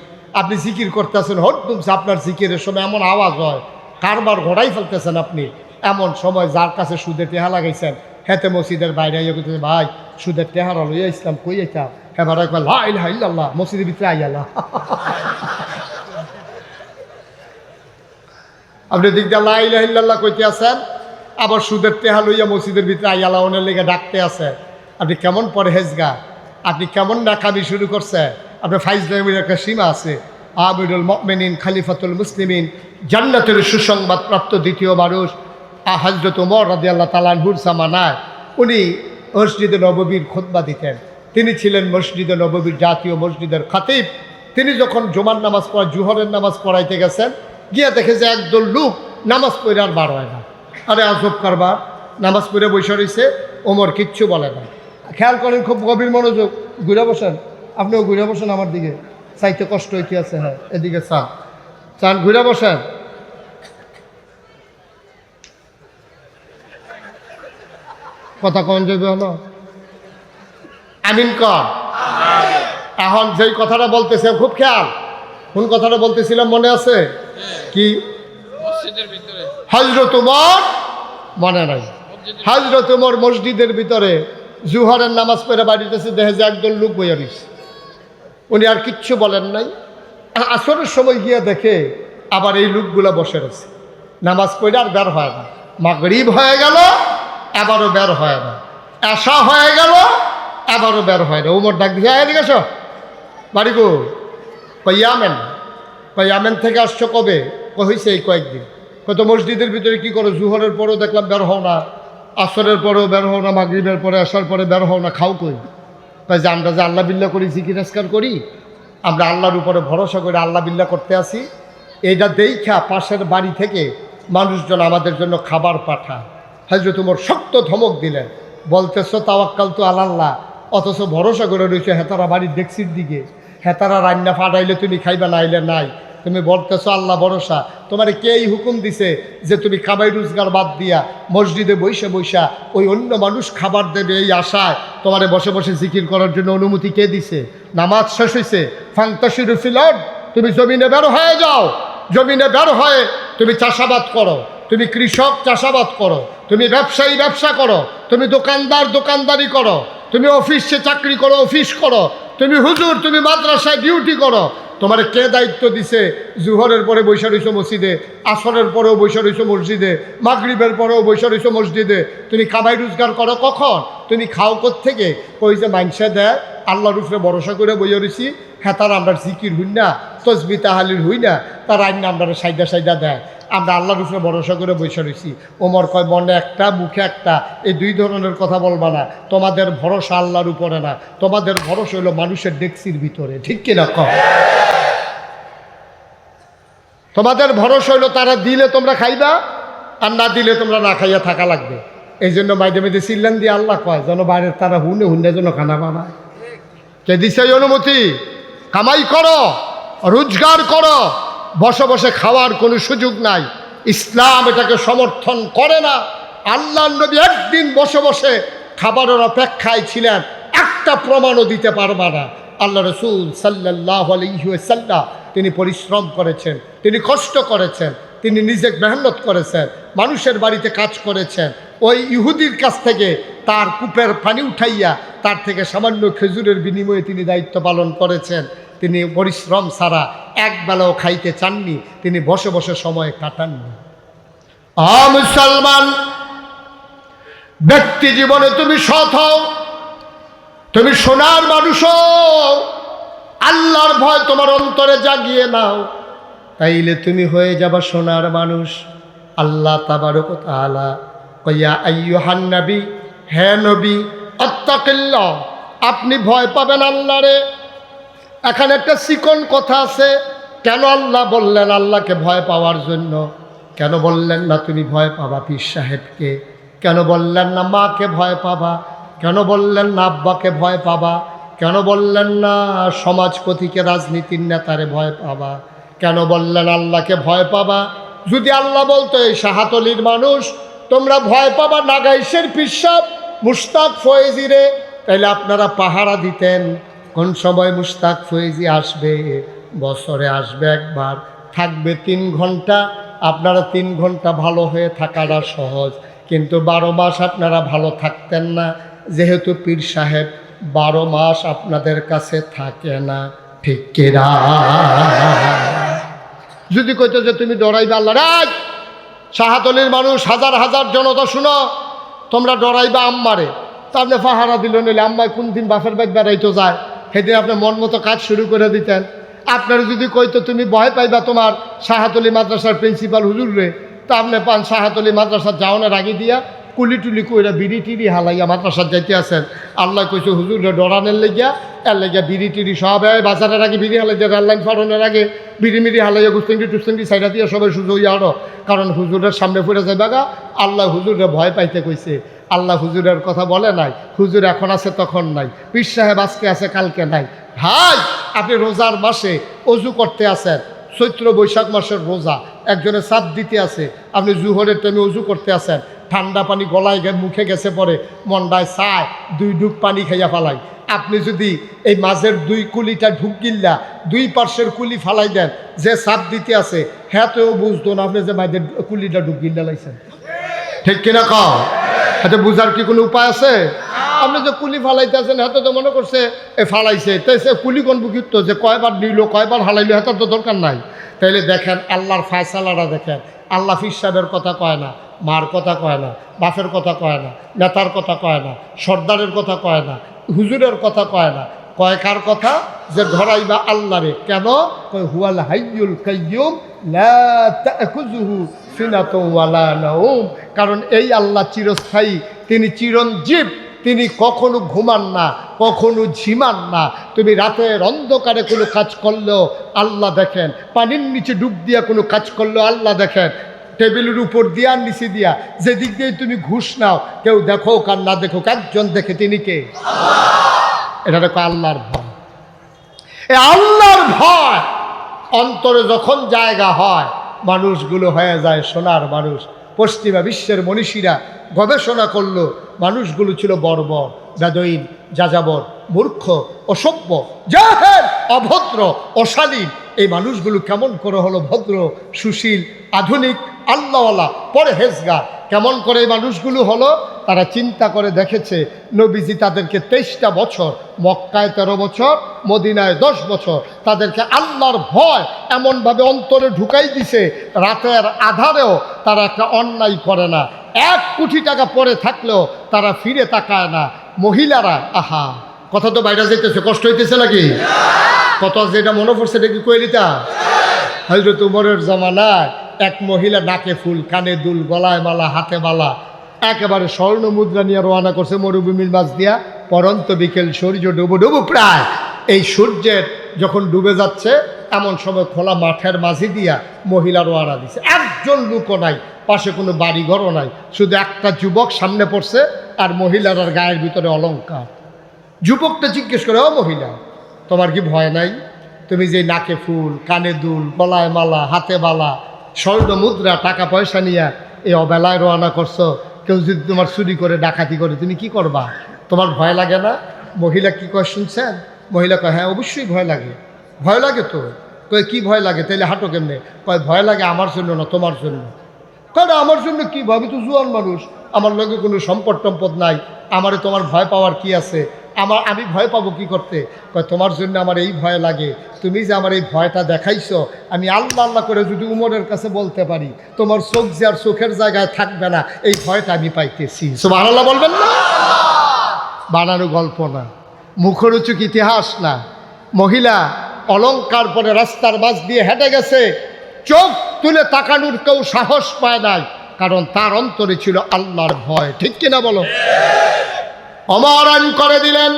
আপনি জিকির করতেছেন, হরদমছে আপনার জিকিরের সময় এমন আওয়াজ হয় কারবার ঘোড়াই ফেলতেছেন আপনি। এমন সময় যার কাছে সুদের টেহা লাগাইছেন হেতে মসজিদের বাইরে আইয়া করতেছে, ভাই সুদের টেহারা লইয়া ইসলাম কই আইতাম। হ্যাঁ ভাড়া কয় লা ইলাহা ইল্লাল্লাহ, মসজিদের ভিতরে আইয়ালা। আপনি দিক দিয়ে লা ইলাহা ইল্লাল্লাহ কইতে আছেন, আবার সুদের টেহা লইয়া মসজিদের ভিতরে আইয়ালা ওনের লেগে ডাকতে আছে। আপনি কেমন পরহেজগা, আপনি কেমন নাকামি শুরু করছে। আপনার ফাইজলামের একটা সীমা আছে। আমিরুল মুমিনিন খলিফাতুল মুসলিমিন, জান্নাতের সুসংবাদ প্রাপ্ত দ্বিতীয় মানুষ হযরত ওমর রাদিয়াল্লাহু তাআলা আনহুর জামানায় উনি মসজিদে নববীর খুতবা দিতেন। তিনি ছিলেন মসজিদে নববীর জাতীয় মসজিদের খতিব। তিনি যখন জুমার নামাজ পড়া জুহরের নামাজ পড়াইতে গেছেন, গিয়া দেখে যে একদল লোক নামাজ পড়ে আর বার হয় না। আরে আজব কারবার, নামাজ পড়ে বসে রয়েছে, ওমর কিচ্ছু বলে না। খেয়াল করেন, খুব গভীর মনোযোগ, ঘুরে বসেন, আপনিও ঘুরে বসেন আমার দিকে, চাইতে কষ্ট হইতে আছে। হ্যাঁ এদিকে চান চান, ঘুরে বসেন। কথা কন যাবে হলো আমিন কর। এখন যেই কথাটা বলতেছে খুব খেয়াল, কোন কথাটা বলতেছিলাম মনে আছে কি? হযরত ওমর, মনে নাই? হযরত ওমর মসজিদের ভিতরে জুহরের নামাজ পড়ে বাড়িতেছে, দেখে যে একদল লোক বইয়া রইছে। উনি আর কিচ্ছু বলেন নাই। আসরের সময় গিয়া দেখে আবার এই লোকগুলা বসে রয়েছে, নামাজ পড়ে আর বের হয় না। মাগরিব হয়ে গেল, আবারও বের হয় না। এশা হয়ে গেল, আবারও বের হয় না। ওমর ডাক দিয়েছে, এদিকে আসো, বাড়ি গো। ইয়ামেন। ইয়ামেন থেকে আসছো কবে? হয়েছে এই কয়েকদিন। কত মসজিদের ভিতরে কি করো? জুহরের পরেও দেখলাম বের হও না, আসরের পরেও বের হও না, মাগরিবের পরে আসার পরে বের হও না, খাও কই? যে আমরা যে আল্লাহ বিল্লাহ করি, জিকির আজকার করি, আমরা আল্লাহর উপরে ভরসা করে আল্লাহ বিল্লাহ করতে আসি। এইটা দেখা পাশের বাড়ি থেকে মানুষজন আমাদের জন্য খাবার পাঠায়। হযরত ওমর শক্ত ধমক দিলেন, বলতেছো তাওয়াক্কালতু আলাল্লাহ, অথচ ভরসা করে রয়েছে হেতারা বাড়ির ডেক্সির দিকে। হেতারা রান্না ফাটাইলে তুমি খাইবা, নাইলে নাই। তুমি বলতেছো আল্লাহ ভরসা। তোমার কে এই হুকুম দিছে যে তুমি কামাই রোজগার বাদ দিয়া মসজিদে বৈশা বৈশা ওই অন্য মানুষ খাবার দেবে এই আশায় তোমারে বসে বসে জিকির করার জন্য অনুমতি কে দিছে? নামাজ শেষ হয়েছে, ফান্তাশিরু ফিল আরদ, তুমি জমিনে বের হয়ে যাও। জমিনে বের হয়ে তুমি চাষাবাদ করো, তুমি কৃষক চাষাবাদ করো, তুমি ব্যবসায়ী ব্যবসা করো, তুমি দোকানদার দোকানদারি করো, তুমি অফিসে চাকরি করো, অফিস করো, তুমি হুজুর, তুমি মাদ্রাসায় ডিউটি করো। তোমার কে দায়িত্ব দিছে জুহরের পরে বৈশা রইছো মসজিদে, আসরের পরেও বৈশা রইছো মসজিদে, মাগরিবের পরেও বৈশা রইছো মসজিদে? তুমি কামাই রোজগার করো কখন? তুমি খাও কোত্থেকে? ওই যে মাইনসা দেয় আল্লাহর উপরে ভরসা করে বইয়া রইছি, হ্যাঁ তার আমরা জিকির হই না, তসবি তাহালিল হই না, তার আইন আমরা সাইডা সাইডা দেয়, আমরা আল্লাহর উপরে ভরসা করে বসে রয়েছি। ওমর কয় মনে একটা মুখে একটা, এই দুই ধরনের কথা বলবা না। তোমাদের ভরসা আল্লাহর উপরে না, তোমাদের ভরসা হলো মানুষের ডেক্সির ভিতরে। ঠিক কিনা কম? তোমাদের ভরসা হইলো তারা দিলে তোমরা খাইবা, আর না দিলে তোমরা না খাইয়া থাকা লাগবে। এই জন্য মাঝে মাঝে চিল্লান দিয়ে আল্লাহ কয় যেন বাইরের তারা হুন্ডে যেন খানা বানায়। কে দিছে এই অনুমতি? কামাই করো, রোজগার করো, বসে বসে খাওয়ার কোনো সুযোগ নাই। ইসলাম এটাকে সমর্থন করে না। আল্লাহর নবী একদিন বসে বসে খাবারের অপেক্ষায় ছিলেন, একটা প্রমাণও দিতে পারবা না। আল্লাহ রাসূল সাল্লাল্লাহু আলাইহি ওয়াসাল্লাম তিনি পরিশ্রম করেছেন, তিনি কষ্ট করেছেন, তিনি নিজে মেহনত করেছেন, মানুষের বাড়িতে কাজ করেছেন, ওই ইহুদির কাছ থেকে তার কূপের পানি উঠাইয়া তার থেকে সামান্য খেজুরের বিনিময়ে তিনি দায়িত্ব পালন করেছেন। তিনি পরিশ্রম ছাড়া একবেলাও খাইতে চাননি, তিনি বসে বসে সময় কাটাননি। মুসলমান ব্যক্তি জীবনে তুমি সৎ হও, তুমি সোনার মানুষ হও, আল্লাহর ভয় তোমার অন্তরে জাগিয়ে নাও, তাইলে তুমি হয়ে যাবা সোনার মানুষ। আল্লাহ তাবারক ওয়া তাআলা কইয়া আইয়ুহান নবী, হে নবী, আত্তাকিল্লাহ, আপনি ভয় পাবেন আল্লাহরে। এখানে একটা চিকন কথা আছে। কেন আল্লাহ বললেন আল্লাহকে ভয় পাওয়ার জন্য? কেন বললেন না তুমি ভয় পাবা পীর সাহেবকে? কেন বললেন না মাকে ভয় পাবা? কেন বললেন না আব্বাকে ভয় পাবা? কেন বললেন না সমাজপতিকে, রাজনীতির নেতারে ভয় পাবা? কেন বললেন আল্লাহকে ভয় পাবা? যদি আল্লাহ বলতো এই শাহাতলির মানুষ তোমরা ভয় পাবা নাগাইশের পীর সাহেব মুশতাক ফয়েজিরে, তাইলে আপনারা পাহারা দিতেন। কোন সময় মুশতাক ফয়েজি আসবে? বছরে আসবে একবার, থাকবে 3 ঘন্টা। আপনারা 3 ঘন্টা ভালো হয়ে থাকাটা সহজ, কিন্তু 12 মাস আপনারা ভালো থাকতেন না, যেহেতু পীর সাহেব 12 মাস আপনাদের কাছে থাকে না। ঠিক কিনা? যদি কইতো যে তুমি ডরাইবে আল্লাহ, রাজ শাহাতলির মানুষ হাজার হাজার জনতা শুনো, তোমরা ডরাইবা আম্মারে, তা আপনি পাহারা দিল নিলে আম্মায় কোন দিন বাপের বাড়ি বেড়াইতো যায়, সেদিন আপনি মন মতো কাজ শুরু করে দিতেন। আপনার যদি কইতো তুমি ভয় পাইবা তোমার শাহাতলি মাদ্রাসার প্রিন্সিপাল হুজুরে, তা আপনি পান শাহাতলি মাদ্রাসার যাওয়ানোর আগে দিয়া কুলি টুলি কইরা বিড়ি টিড়ি হালাইয়া মাদ্রাসার যাইতে আছেন। আল্লাহ কইছে হুজুরে ডরানের লেগিয়া, এর লেগিয়া বিড়ি টিড়ি সব বাজারের আগে বিড়ি হালাই দিয়ে রেললাইন ফাড়নের আগে বিড়ি মিড়ি হালাইয়া গুস্তিংটি টুস্তিংটি সাইডা দিয়ে সবাই সুযোগ হইয়া আরো, কারণ হুজুরের সামনে পড়ে যায় বাগা। আল্লাহ হুজুরে ভয় পাইতে কইছে। আল্লাহ হুজুরের কথা বলে নাই। হুজুর এখন আছে তখন নাই, পীর সাহেব আজকে আছে কালকে নাই। ভাই আপনি রোজার মাসে অজু করতে আসেন, চৈত্র বৈশাখ মাসের রোজা, একজনের চাপ দিতে আছে, আপনি জুহরের টাইমে অজু করতে আসেন, ঠান্ডা পানি গলায় মুখে গেছে পরে মন্ডায় চায় 2 ডুব পানি খাইয়া ফালাই। আপনি যদি এই মাঝের 2 কুলিটা ঢুক গিল্লা 2 পার্শ্বের কুলি ফালাই দেন, যে চাপ দিতে আছে হ্যাঁ তো বুঝতো না আপনি যে মাঝের কুলিটা ঢুক গিল্লা লাইছেন। ঠিক কিনা কও? হাতে বুঝার কি কোনো উপায় আছে? আপনি যে কুলি ফালাইতে আছেন হাতে তো মনে করছে এ ফালাইছে, তাই সে কুলি কোন বুকিত যে কয়বার নিল কয়বার হালাইলো হাতের তো দরকার নাই। তাইলে দেখেন আল্লাহর ফায়সালাটা দেখেন। আল্লাহ পীর সাহেবের কথা কয় না, মার কথা কয় না, বাপের কথা কয় না, নেতার কথা কয় না, সর্দারের কথা কয় না, হুজুরের কথা কয় না, কয় কার কথা? যে ধরাইবা আল্লাহরে। কেন? কয় হুয়াল হাইয়ুল কাইয়্যুম লা তা'খুযুহু সিনাতুন ওয়ালা নাওম। কারণ এই আল্লাহ চিরস্থায়ী, তিনি চিরঞ্জীব, তিনি কখনো ঘুমান না, কখনো ঝিমান না। তুমি রাতের অন্ধকারে কোনো কাজ করলেও আল্লাহ দেখেন, পানির নিচে ডুব দিয়া কোনো কাজ করলেও আল্লাহ দেখেন, টেবিলের উপর দিয়া নিচে দিয়া যেদিক দিয়ে তুমি ঘুষ নাও, কেউ দেখো কার না দেখো, একজন দেখে, তিনি কে? এটা দেখো আল্লাহর ভয়। এই আল্লাহর ভয় অন্তরে যখন জায়গা হয়, মানুষগুলো হয়ে যায় সোনার মানুষ। পশ্চিমা বিশ্বের মনীষীরা গবেষণা করলো, মানুষগুলো ছিল বর্বর, বেদইন, যাযাবর, মূর্খ, অসভ্য, জাহেল, অভদ্র, অশালীন। এই মানুষগুলো কেমন করে হলো ভদ্র, সুশীল, আধুনিক, আল্লাহওয়ালা, পরহেজগার? কেমন করে এই মানুষগুলো হলো? তারা চিন্তা করে দেখেছে, নবীজি তাদেরকে 23টা বছর, মক্কায় 13 বছর, মদিনায় 10 বছর, তাদেরকে আল্লাহর ভয় এমনভাবে অন্তরে ঢুকাই দিছে, রাতের আধারেও তারা একটা অন্যায় করে না। 1 কোটি টাকা পরে থাকলেও তারা ফিরে তাকায় না। মহিলারা, আহা, কথা তো বাইরে যেতেছে, কষ্ট হইতেছে নাকি? কত যেটা মনে পড়ছে এটা কি কইলিতা? হযরত উমরের জামানায় এক মহিলা নাকে ফুল, কানে দুল, গলায় মালা, হাতে মালা, একেবারে স্বর্ণ মুদ্রা নিয়ে রওনা করছে মরুভূমির মাঝ দিয়া। পরন্ত বিকেল, সূর্য ডুবো ডুবো প্রায়। এই সূর্যের যখন ডুবে যাচ্ছে এমন সময় খোলা মাঠের মাঝে দিয়া মহিলা রওনা দিছে। একজন লোকও নাই, পাশে কোনো বাড়িঘরও নাই, শুধু একটা যুবক সামনে পড়ছে আর মহিলার গায়ের ভিতরে অলংকার। যুবকটা জিজ্ঞেস করে, ও মহিলা, তোমার কি ভয় নাই? তুমি যে নাকে ফুল, কানে দুল, গলায় মালা, হাতে বালা, স্বর্ণ মুদ্রা, টাকা পয়সা নিয়ে এই অবেলায় রওনা করছো, কেউ যদি তোমার চুরি করে, ডাকাতি করে, তুমি কি করবা? তোমার ভয় লাগে না? মহিলা কি কয় শুনছেন? মহিলা কয়, হ্যাঁ অবশ্যই ভয় লাগে। ভয় লাগে তো? কয় কি ভয় লাগে? তাইলে হাঁটো কেমনে? কয় ভয় লাগে আমার জন্য না, তোমার জন্য। কারণ আমার জন্য কি? ভাবি তো জুয়ান মানুষ, আমার লগে কোনো সম্পদ টম্পদ নাই, আমারে তোমার ভয় পাওয়ার কি আছে? আমি ভয় পাবো কি করতে? কয় তোমার জন্য আমার এই ভয় লাগে, তুমি যে আমার এই ভয়টা দেখাইছো, আমি আল্লাহ আল্লাহ করে যদি উমরের কাছে বলতে পারি তোমার চোখ যে আর চোখের জায়গায় থাকবে না, এই ভয়টা আমি পাইতেছি। সুবহানাল্লাহ বলবেন না? বানানো গল্প না, মুখরোচক ইতিহাস না। মহিলা অলংকার পরে রাস্তার মাঝ দিয়ে হেঁটে গেছে, চোখ তুলে তাকানোর কেউ সাহস পায় নাই, কারণ তার অন্তরে ছিল আল্লাহর ভয়। ঠিক কিনা বলো? ওমর আইন করে দিলেন,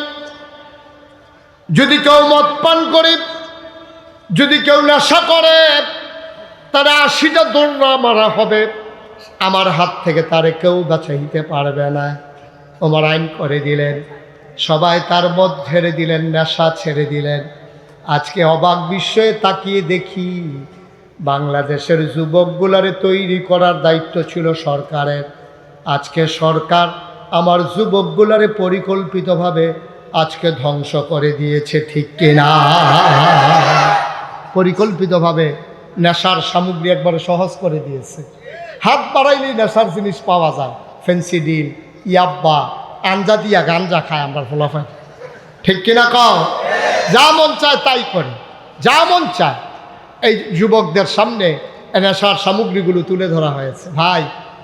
যদি কেউ মদ পান করে, যদি কেউ নেশা করে, তারা 80টা দৌড়া মারা হবে, আমার হাত থেকে তারে কেউ বাঁচাইতে পারবে না। ওমর আইন করে দিলেন, সবাই তার মদ ছেড়ে দিলেন, নেশা ছেড়ে দিলেন। আজকে অবাক বিস্ময়ে তাকিয়ে দেখি বাংলাদেশের যুবকগুলারে তৈরি করার দায়িত্ব ছিল সরকারের। আজকে সরকার আমার যুবকগুলারে পরিকল্পিতভাবে আজকে ধ্বংস করে দিয়েছে। ঠিক কিনা? পরিকল্পিতভাবে নেশার সামগ্রী একবারে সহজ করে দিয়েছে। হাত বাড়াইলেই নেশার জিনিস পাওয়া যায়, ফেন্সিডিল, ইয়াব্বা, আঞ্জা দিয়া গাঞ্জা খায় আমরা ফলাফল। ঠিক কিনা কও? যা মন চায় তাই করে, যা মন চায়। এই যুবকদের সামনে নেশার সামগ্রীগুলো তুলে ধরা হয়েছে। ভাই,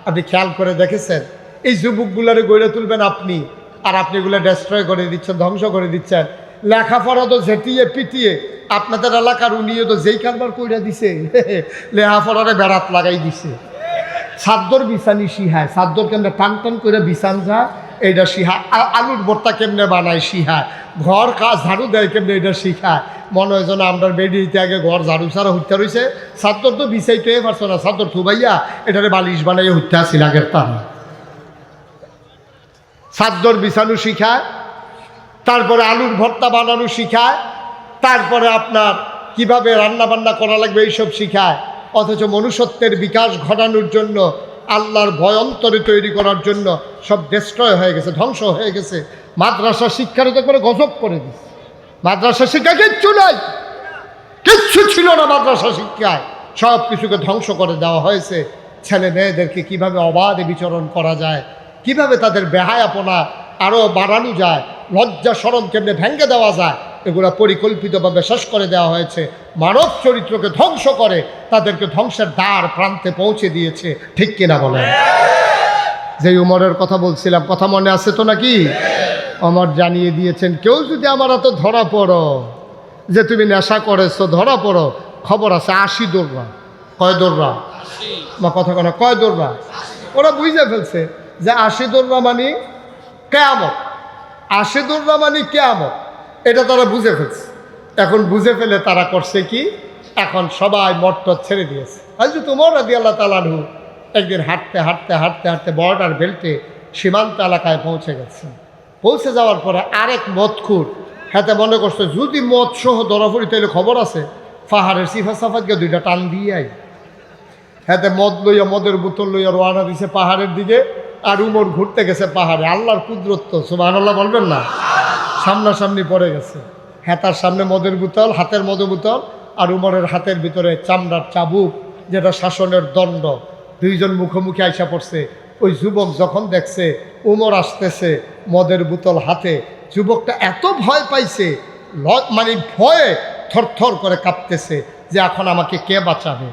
আপনি খেয়াল করে দেখেছেন এই যুবকগুলারে গড়ে তুলবেন আপনি, আর আপনি এগুলো ডেস্ট্রয় করে দিচ্ছেন, ধ্বংস করে দিচ্ছেন। লেখাপড়া তো ঝেটিয়ে পিটিয়ে আপনাদের এলাকার উনিও তো যেই কারবার কইরা দিছে, লেখাপড়ারে বেড়াত লাগাই দিছে। সাদ্দর বিছানি শিহায়, সাদ্দর কেমনে টান টান করে বিছান যায় এইটা শিহা, আলুর ভর্তা কেমনে বানায় শিহায়, ঘর কাজ ঝাড়ু দেয় কেমনে এটা শিখায়। মনে হয় যেন আমরা বেডিতে আগে ঘর ঝাড়ু ছাড়া হত্যা রয়েছে, সাদ্দর তো বিছাইতে পারছো না, সাদ্দর থুবাইয়া এটারে বালিশ বানাইয়া হত্যা আসিল আগের তারা। সাদ্দর বিছানো শিখায়, তারপরে আলুর ভর্তা বানানো শিখায়, তারপরে আপনার কিভাবে রান্না বান্না করা লাগবে এইসব শিখায়। অথচ মনুষ্যত্বের বিকাশ ঘটানোর জন্য, আল্লাহর ভয় অন্তরে তৈরি করার জন্য সব ডেস্ট্রয় হয়ে গেছে, ধ্বংস হয়ে গেছে। মাদ্রাসা শিক্ষার তো করে গজব করে দিচ্ছে। মাদ্রাসা শিক্ষা কিচ্ছু নাই, কিচ্ছু ছিল না মাদ্রাসা শিক্ষায়, সব কিছুকে ধ্বংস করে দেওয়া হয়েছে। ছেলে মেয়েদেরকে কিভাবে অবাধে বিচরণ করা যায়, কিভাবে তাদের বেহায়াপনা আরও বাড়ানো যায়, লজ্জা শরম কেমনে ভেঙে দেওয়া যায়, এগুলো পরিকল্পিতভাবে শেষ করে দেওয়া হয়েছে। মানব চরিত্রকে ধ্বংস করে তাদেরকে ধ্বংসের দ্বার প্রান্তে পৌঁছে দিয়েছে। ঠিক কিনা বলেন? যে উমরের কথা বলছিলাম, কথা মনে আছে তো নাকি? ওমর জানিয়ে দিয়েছেন, কেউ যদি আমার হাতে ধরা পড়ো যে তুমি নেশা করেছো, ধরা পড়ো, খবর আছে 80 দৌড়া। কয় দৌড়া? মা কথা কেন, কয় দৌড়া? ওরা বুঝে ফেলছে যে 80 দৌড়া মানে কেয়ামত, 80 দৌড়া মানে কেয়ামত, এটা তারা বুঝে ফেলছে। এখন বুঝে ফেলে তারা করছে কি, এখন সবাই মট্টর ছেড়ে দিয়েছে। হযরত ওমর রাদিয়াল্লাহু তাআলা আনহু একদিন হাঁটতে হাঁটতে হাঁটতে হাঁটতে বর্ডার বেল্টে সীমান্ত এলাকায় পৌঁছে গেছে। পৌঁছে যাওয়ার পরে আরেক মদখুর হাতে মনে করছে যদি মদ সহ ধরা পড়ি তাহলে খবর আছে, পাহাড়ের সিফা সাফাতকে 2টা টান দিয়ে আই। হাতে মদ লইয়া, মদের বোতল লইয়া রওনা দিছে পাহাড়ের দিকে। আর উমর ঘুরতে গেছে পাহাড়ে। আল্লাহর কুদরত, সুবহানাল্লাহ বলবেন না? সামনাসামনি পড়ে গেছে, হেতার সামনে মদের বোতল, হাতের মদের বোতল, আর উমরের হাতের ভিতরে চামড়ার চাবুক, যেটা শাসনের দণ্ড। দুইজন মুখোমুখি আইসা পড়ছে। ওই যুবক যখন দেখছে উমর আসতেছে মদের বোতল হাতে, যুবকটা এত ভয় পাইছে, মানে ভয়ে থরথর করে কাঁপতেছে যে এখন আমাকে কে বাঁচাবে।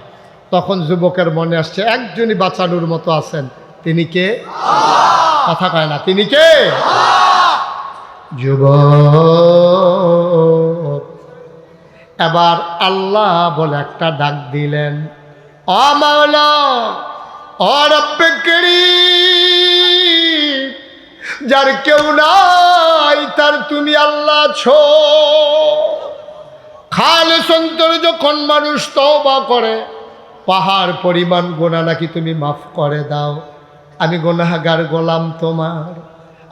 তখন যুবকের মনে আসছে একজনই বাঁচানোর মতো আছেন, তিনি কে? কথা কয় না, তিনি কে? যুবক এবার আল্লাহ বলে একটা ডাক দিলেন, ও মাওলা, ও রব্বে কারীম, যার কেউ নাই তার তুমি আল্লাহ ছো। খালেস অন্তরে যখন মানুষ তওবা করে, পাহাড় পরিমাণ গুনাহ নাকি তুমি মাফ করে দাও। আমি গুনাহগার গোলাম তোমার,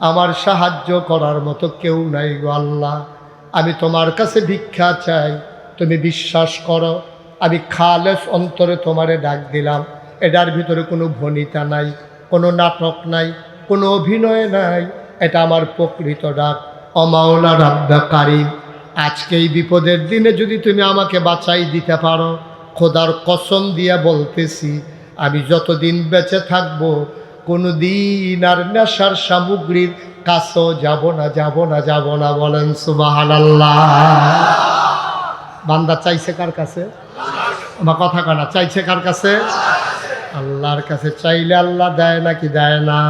আমার সাহায্য করার মতো কেউ নাই গো আল্লাহ। আমি তোমার কাছে ভিক্ষা চাই, তুমি বিশ্বাস করো আমি খালেস অন্তরে তোমারে ডাক দিলাম। এটার ভিতরে কোনো ভনিতা নাই, কোনো নাটক নাই, কোনো অভিনয় নাই, এটা আমার প্রকৃত ডাক। ও মাওলা রব্বে কারীম, আজকে এই বিপদের দিনে যদি তুমি আমাকে বাঁচাই দিতে পারো, খোদার কসম দিয়া বলতেছি আমি যতদিন বেঁচে থাকবো কোনদিন আর নেশার সামগ্রীর কাছেও যাব না, যাব না, যাব না। বলেন সুবহানাল্লাহ। বান্দা চাইছে কার কাছে? আমার কথা কানা, চাইছে কার কাছে? আল্লাহর কাছে। চাইলে আল্লাহ দেয় নাকি দেয় না?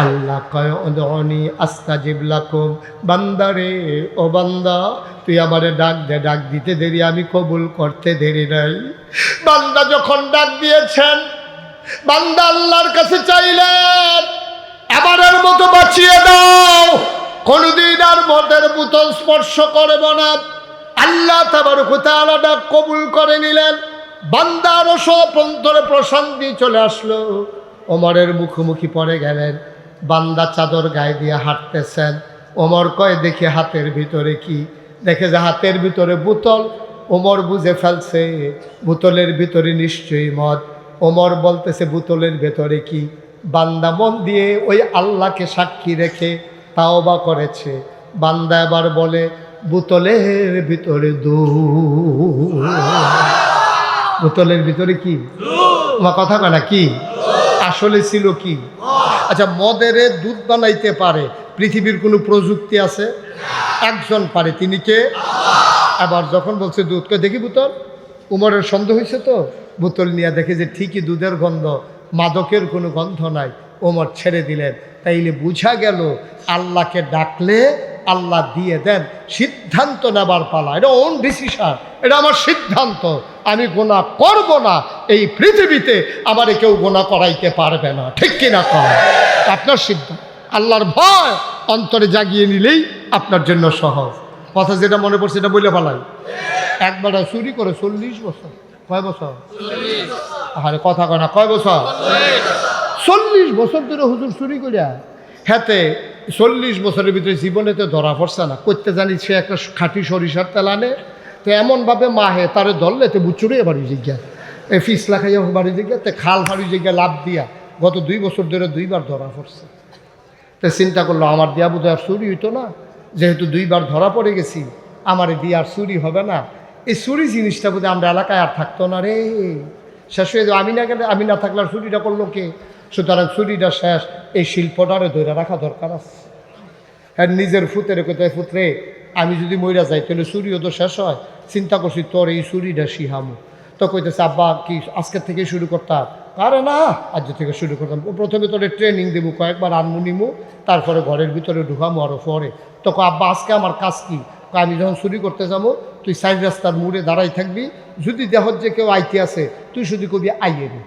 আল্লাহ কয় উদউনি আস্তাজিব লাকুম। বান্দারে, ও বান্দা, তুই আমারে ডাক দে, ডাক দিতে দেরি, আমি কবুল করতে দেরি নাই। বান্দা যখন ডাক দিয়েছেন, বান্দা আল্লাহর কাছে চাইলেন, এবারের মতো বাঁচিয়ে দাও, কোনদিন আর মদের বোতল স্পর্শ করব না। আল্লাহ তাবারক ওয়া তাআলা ডাক কবুল করে নিলেন। বান্দার সব অন্তরে প্রশান্তি চলে আসলো। ওমরের মুখোমুখি পড়ে গেলেন। বান্দা চাদর গায়ে দিয়ে হাঁটতেছেন। ওমর কয়, দেখি হাতের ভিতরে কি? দেখে যে হাতের ভিতরে বোতল। ওমর বুঝে ফেলছে বোতলের ভিতরে নিশ্চয়ই মদ। ওমর বলতেছে, বোতলের ভেতরে কি? বান্দা মন দিয়ে ওই আল্লাহকে সাক্ষী রেখে তাওবা করেছে। বান্দা এবার বলে, বোতলের ভিতরে দুধ। বোতলের ভিতরে কি? আমার কথা কানা কি? আসলে ছিল কি? আচ্ছা, মদের দুধ বানাইতে পারে পৃথিবীর কোনো প্রযুক্তি আছে? একজন পারে, তিনি কে? আবার যখন বলছে দুধকে, দেখি বোতল। উমরের সন্দেহ হয়েছে তো, বোতল নিয়ে দেখে যে ঠিকই দুধের গন্ধ, মাদকের কোনো গন্ধ নাই। ওমর ছেড়ে দিলেন। তাইলে বুঝা গেল আল্লাহকে ডাকলে আল্লাহ দিয়ে দেন। সিদ্ধান্ত নেবার পালা, এটা ওন ডিসিশন, এটা আমার সিদ্ধান্ত। আমি গুনাহ করব না। এই পৃথিবীতে আমারে কেউ গুনাহ করাইতে পারবে না। ঠিক কিনা কর? আপনার সিদ্ধান্ত। আল্লাহর ভয় অন্তরে জাগিয়ে নিলেই আপনার জন্য সহজ। কথা যেটা মনে পড়ছে এটা বলে ফেলাই। একবার চুরি করে 40 বছর। কয় বছর? আরে কথা কয় না, কয় বছর? 40 বছর ধরে হুজুর চুরি করিয়া। হাতে 40 বছরের ভিতরে জীবনেতে ধরা পড়ছে না। করতে জানি সে একটা খাঁটি সরিষার তেল আনে, তো এমনভাবে মাহে তারে ধরলে তো বুচুরিয়ে বাড়ি জিজ্ঞা, এই ফিসলা খাইয়া বাড়ি জিজ্ঞা, তো খাল ফাড়ি জিজ্ঞা লাভ দিয়া গত 2 বছর ধরে 2বার ধরা পড়ছে। তো চিন্তা করলো, আমার দিয়া বোধ আর চুরি হইতো না, যেহেতু 2বার ধরা পড়ে গেছি, আমার দিয়ে আর চুরি হবে না। এই চুরি জিনিসটা বোধহয় আমরা এলাকায় আর থাকতো না রে। শেষ হয়ে যাবে। আমি না গেলে, আমি না থাকলে আর চুরিটা করলো কে? সুতরাং চুরিটা শেষ। এই শিল্পটারে ধরে রাখা দরকার আছে। হ্যাঁ, নিজের ফুতের কোথায় ফুতরে, আমি যদি মইরা যাই তাহলে চুরিও তো শেষ হয়। চিন্তা করছি তোর এই চুরিটা শিহামু। তো কইতেছে, আব্বা কি আজকের থেকে শুরু করতাম? আরে না, আজ থেকে শুরু করতাম। প্রথমে তোরে ট্রেনিং দেবো, কয়েকবার আনমু নিমু, তারপরে ঘরের ভিতরে ঢুকামু আরও পরে। তখন আব্বা আজকে আমার কাজ কি? আমি যখন চুরি করতে যাবো, তুই সাইড রাস্তার মোড়ে দাঁড়াই থাকবি। যদি দেহ যে কেউ আইতে আসে, তুই শুধু কবি আইয়ে রে,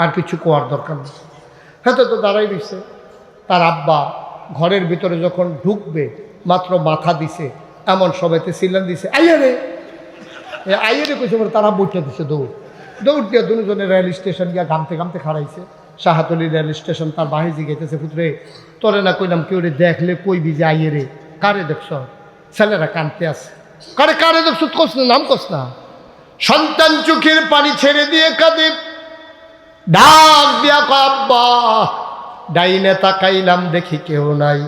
আর কিছু কোয়ার দরকার নেই। হ্যাঁ, তো দাঁড়াই দিচ্ছে। তার আব্বা ঘরের ভিতরে যখন ঢুকবে, মাত্র মাথা দিছে, এমন সবাইতে সিলান দিছে, আইয়ে রে, আইয়ে রে কইছে। তারা বইটা দিছে দৌড়। দৌড় দিয়ে দুজনে রেল স্টেশন গিয়া ঘামতে ঘামতে খাড়াইছে। শাহাতলি রেল স্টেশন। তার বাহির জিগাইতেছে, পুত্রে তোরে না কইলাম কেউ রে দেখলে কইবি যে আইয়ে রে। কারে দেখছ? ছেলেরা কানতে আছে। কারে দেখছ? কস না, নাম কস না। সন্তান চোখের পানি ছেড়ে দিয়ে কাঁদে, ডাক দিয়া আব্বা। ডাইনে তাকাইলাম, দেখি কেউ নাই।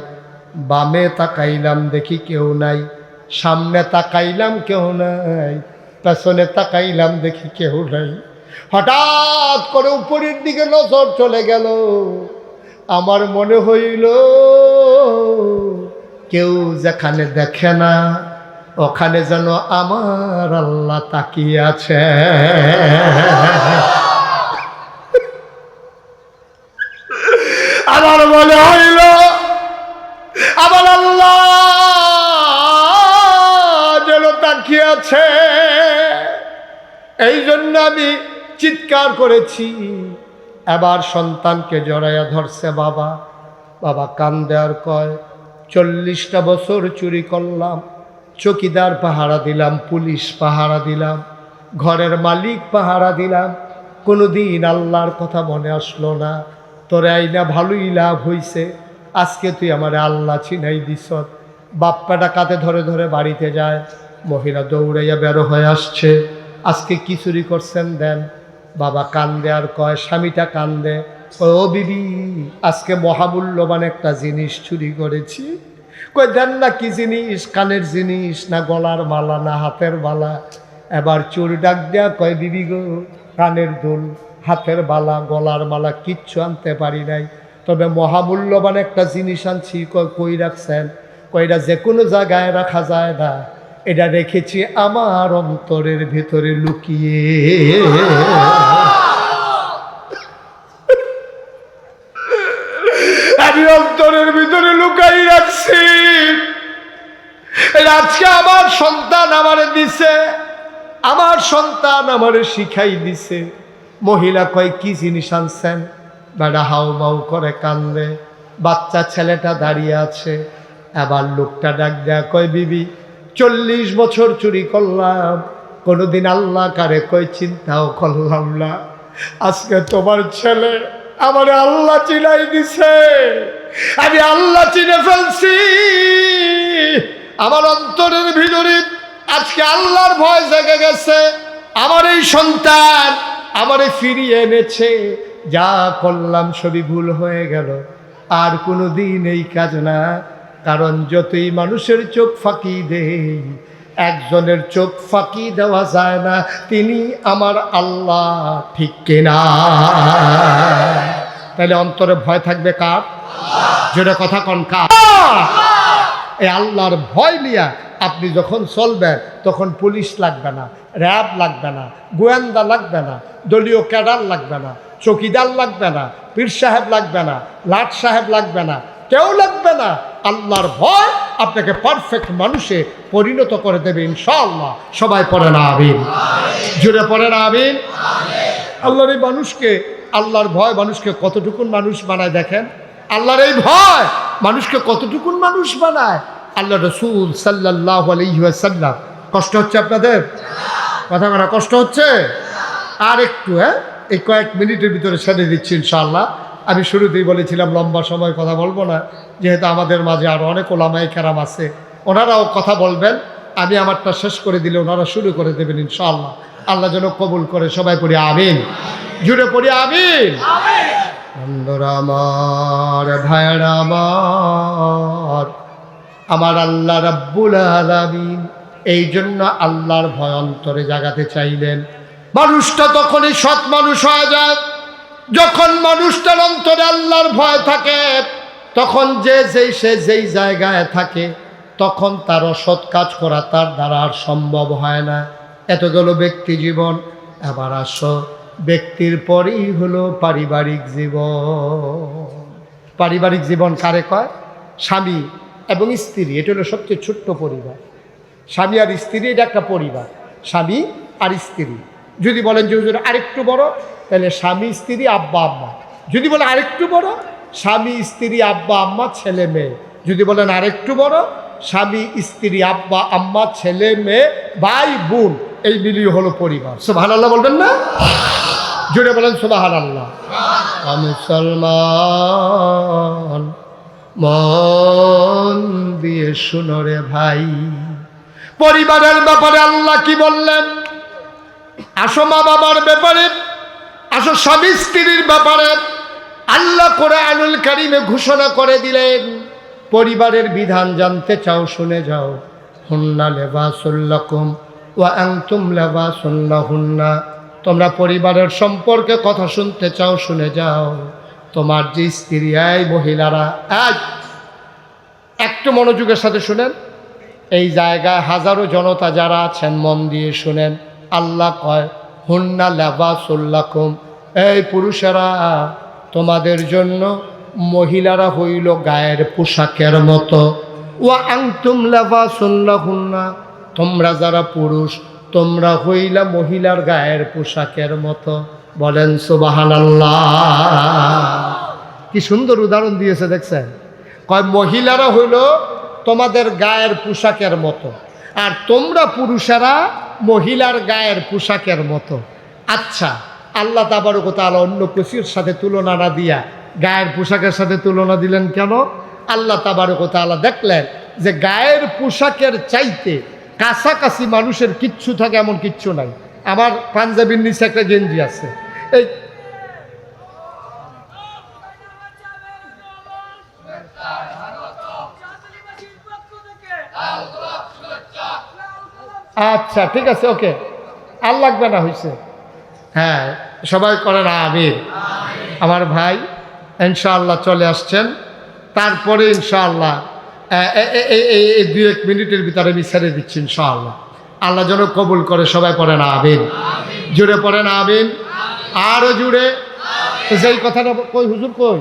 বামে তাকাইলাম, দেখি কেউ নাই। সামনে তাকাইলাম, কেউ নাই। পেছনে তাকাইলাম, দেখি কেউ নাই। হঠাৎ করে উপরের দিকে নজর চলে গেল। আমার মনে হইল কেউ যেখানে দেখে না, ওখানে যেন আমার আল্লাহ তাকিয়ে আছে। আমার মনে হইল আমার আল্লাহ যেন তাকিয়ে আছে। এই জন্য আমি চিৎকার করেছি। এবার সন্তানকে জড়াইয়া ধরছে বাবা। বাবা কান্দে আর কয়, 40টা বছর চুরি করলাম, চৌকিদার পাহারা দিলাম, পুলিশ পাহারা দিলাম, ঘরের মালিক পাহারা দিলাম, কোনোদিন আল্লাহর কথা মনে আসলো না। তোরে আইনা ভালোই লাভ হইছে। আজকে তুই আমার আল্লাহ চিনাই দিস। বাপ্পাটা কাঁধে ধরে ধরে বাড়িতে যায়। মহিলা দৌড়াইয়া বেরো হয়ে আসছে। আজকে কি চুরি করছেন দেন। বাবা কান্দে আর কয়, স্বামীটা কান্দে, ও বিবি আজকে মহামূল্যবান একটা জিনিস চুরি করেছি। কই দেন না, কি জিনিস? কানের জিনিস না গলার মালা না হাতের মালা? এবার চোর ডাক দেয়া কয়, বিবি গো, কানের দুল, হাতের বালা গলার মালা কিচ্ছু আনতে পারি নাই, তবে মহামূল্যবান একটা জিনিস আনছি। কই রাখছেন? কইরা যে কোনো জায়গায় রাখা যায় না, এটা রেখেছি আমার অন্তরের ভিতরে লুকিয়ে। আমি অন্তরের ভিতরে লুকাই রাখছি। আজকে আমার সন্তান আমারে দিছে, আমার সন্তান আমারে শিখাই দিছে। মহিলা কয় কি জিনিস আনছেন? বেড়া হাউ মাউ করে কান্দে। বাচ্চা ছেলেটা দাঁড়িয়ে আছে। আবার লোকটা ডাক দেয়া কয় বিবি 40 বছর চুরি করলাম, কোনোদিন আল্লাহ কারে কয় চিন্তাও করলাম না। আজকে তোমার ছেলে আমারে আল্লাহ চিনাই দিছে, আমি আল্লাহ চিনে ফেলছি। আমার অন্তরের ভিতরে আজকে আল্লাহর ভয় জেগে গেছে। আমার এই সন্তান আমারে ফিরিয়ে এনেছে। যা করলাম সবই ভুল হয়ে গেল, আর কোনো দিন এই কাজ না। কারণ যতই মানুষের চোখ ফাঁকি দেই, একজনের চোখ ফাঁকি দেওয়া যায় না, তিনি আমার আল্লাহ, ঠিক কিনা? তাহলে অন্তরে ভয় থাকবে কার? যেটা কথা কন কার? এই আল্লাহর ভয় নিয়া আপনি যখন চলবেন, তখন পুলিশ লাগবে না, র্যাব লাগবে না, গোয়েন্দা লাগবে না, দলীয় ক্যাডার লাগবে না, চৌকিদার লাগবে না, পীর সাহেব লাগবে না, লাট সাহেব লাগবে না, কেউ লাগবে না। আল্লাহর ভয় আপনাকে পারফেক্ট মানুষে পরিণত করে দেবে ইনশাআল্লাহ। সবাই পড়ে না আমিন? জুড়ে পড়ে না আমিন? আল্লাহর এই মানুষকে, আল্লাহর ভয় মানুষকে কতটুকুন মানুষ বানায় দেখেন। আল্লাহর এই ভয় মানুষকে কতটুকুন মানুষ বানায়। আল্লাহ রাসূল সাল্লাল্লাহু আলাইহি ওয়াসাল্লাম, কষ্ট হচ্ছে আপনাদের? কথা বলা কষ্ট হচ্ছে? আর একটু এই কয়েক মিনিটের ভিতরে সেরে দিচ্ছি ইনশাআল্লাহ। আমি শুরুতেই বলেছিলাম লম্বা সময় কথা বলবো না, যেহেতু আমাদের মাঝে আরও অনেক ওলামায়ে কেরাম আছে, ওনারাও কথা বলবেন। আমি আমারটা শেষ করে দিলে ওনারা শুরু করে দেবেন ইনশাআল্লাহ। আল্লাহ যেন কবুল করে। সবাই পড়ি আমিন। জুড়ে পড়ি আমিন। বন্ধুরা আমার, ভাইরা আমার, আমার আল্লাহ রাব্বুল আলামিন এই জন্য আল্লাহর ভয় অন্তরে জাগাতে চাইলেন। মানুষটা তখনই সৎ মানুষ হয়ে যায় যখন মানুষটার অন্তরে আল্লাহর ভয় থাকে। তখন সে যেই জায়গায় থাকে, তখন তার অসৎ কাজ করা তার দ্বারা আর সম্ভব হয় না। এত গেল ব্যক্তি জীবন। এবার আসো, ব্যক্তির পরেই হলো পারিবারিক জীবন। পারিবারিক জীবন কারে কয়? স্বামী এবং স্ত্রী, এটা হলো সবচেয়ে ছোট্ট পরিবার। স্বামী আর স্ত্রী, এটা একটা পরিবার। স্বামী আর স্ত্রী। যদি বলেন যে হুজুর আরেকটু বড়, তাহলে স্বামী স্ত্রী আব্বা আম্মা। যদি বলে আরেকটু বড়, স্বামী স্ত্রী আব্বা আম্মা ছেলে মেয়ে। যদি বলেন আরেকটু বড়, স্বামী স্ত্রী আব্বা আম্মা ছেলে মেয়ে ভাই বোন, এই মিলিয়ে হলো পরিবার। সুবহানাল্লাহ বলবেন না? জুড়ে বলেন সুবহানাল্লাহ। মুসলমান মন দিয়ে শুনো রে ভাই, পরিবারের ব্যাপারে আল্লাহ কি বললেন? আসো মা বাবার ব্যাপারে, আসো স্বামী স্ত্রীর ব্যাপারে আল্লাহ কোরআনুল কারীমে ঘোষণা করে দিলেন। পরিবারের বিধান জানতে চাও? শুনে যাও। হুন্না লিবাসুল লাকুম ওয়া আনতুম লিবাসুল লাহুন্না। তোমরা পরিবারের সম্পর্কে কথা শুনতে চাও? শুনে যাও। তোমার যে স্ত্রী, এই মহিলারা, একটু মনোযোগের সাথে শুনেন। এই জায়গায় হাজারো জনতা যারা আছেন, মন দিয়ে শুনেন। আল্লাহ কয় হুন্না লিবাসুল লাকুম, এই পুরুষেরা তোমাদের জন্য মহিলারা হইল গায়ের পোশাকের মতো। ওয়া আনতুম লিবাসুল লাহুন্না, তোমরা যারা পুরুষ তোমরা হইলা মহিলার গায়ের পোশাকের মতো। বলেন সুবহানাল্লাহ। কি সুন্দর উদাহরণ দিয়েছে দেখছেন। কয় মহিলারা হইল তোমাদের গায়ের পোশাকের মতো, আর তোমরা পুরুষেরা মহিলার গায়ের পোশাকের মতো। আচ্ছা, আল্লাহ তাবারক ওয়া তাআলা অন্য কিছুর সাথে তুলনা না দিয়া গায়ের পোশাকের সাথে তুলনা দিলেন কেন? আল্লাহ তাবারক ওয়া তাআলা দেখলেন যে গায়ের পোশাকের চাইতে কাছাকাছি মানুষের কিচ্ছু থাকে এমন কিচ্ছু নাই। আমার পাঞ্জাবির নিচে একটা গেঞ্জি আছে, এই আচ্ছা ঠিক আছে, ওকে, আর লাগবে না, হয়েছে। হ্যাঁ, সবাই করেন আমিন। আমার ভাই ইনশাআল্লাহ চলে আসছেন, তারপরে ইনশাআল্লাহ এই 2-1 মিনিটের ভিতরে আমি ছেড়ে দিচ্ছি ইনশাআল্লাহ। আল্লাহ যেন কবুল করে, সবাই পড়েন আমিন, জুড়ে পড়েন আমিন, আরো জুড়ে। তো যেই কথাটা কই হুজুর কই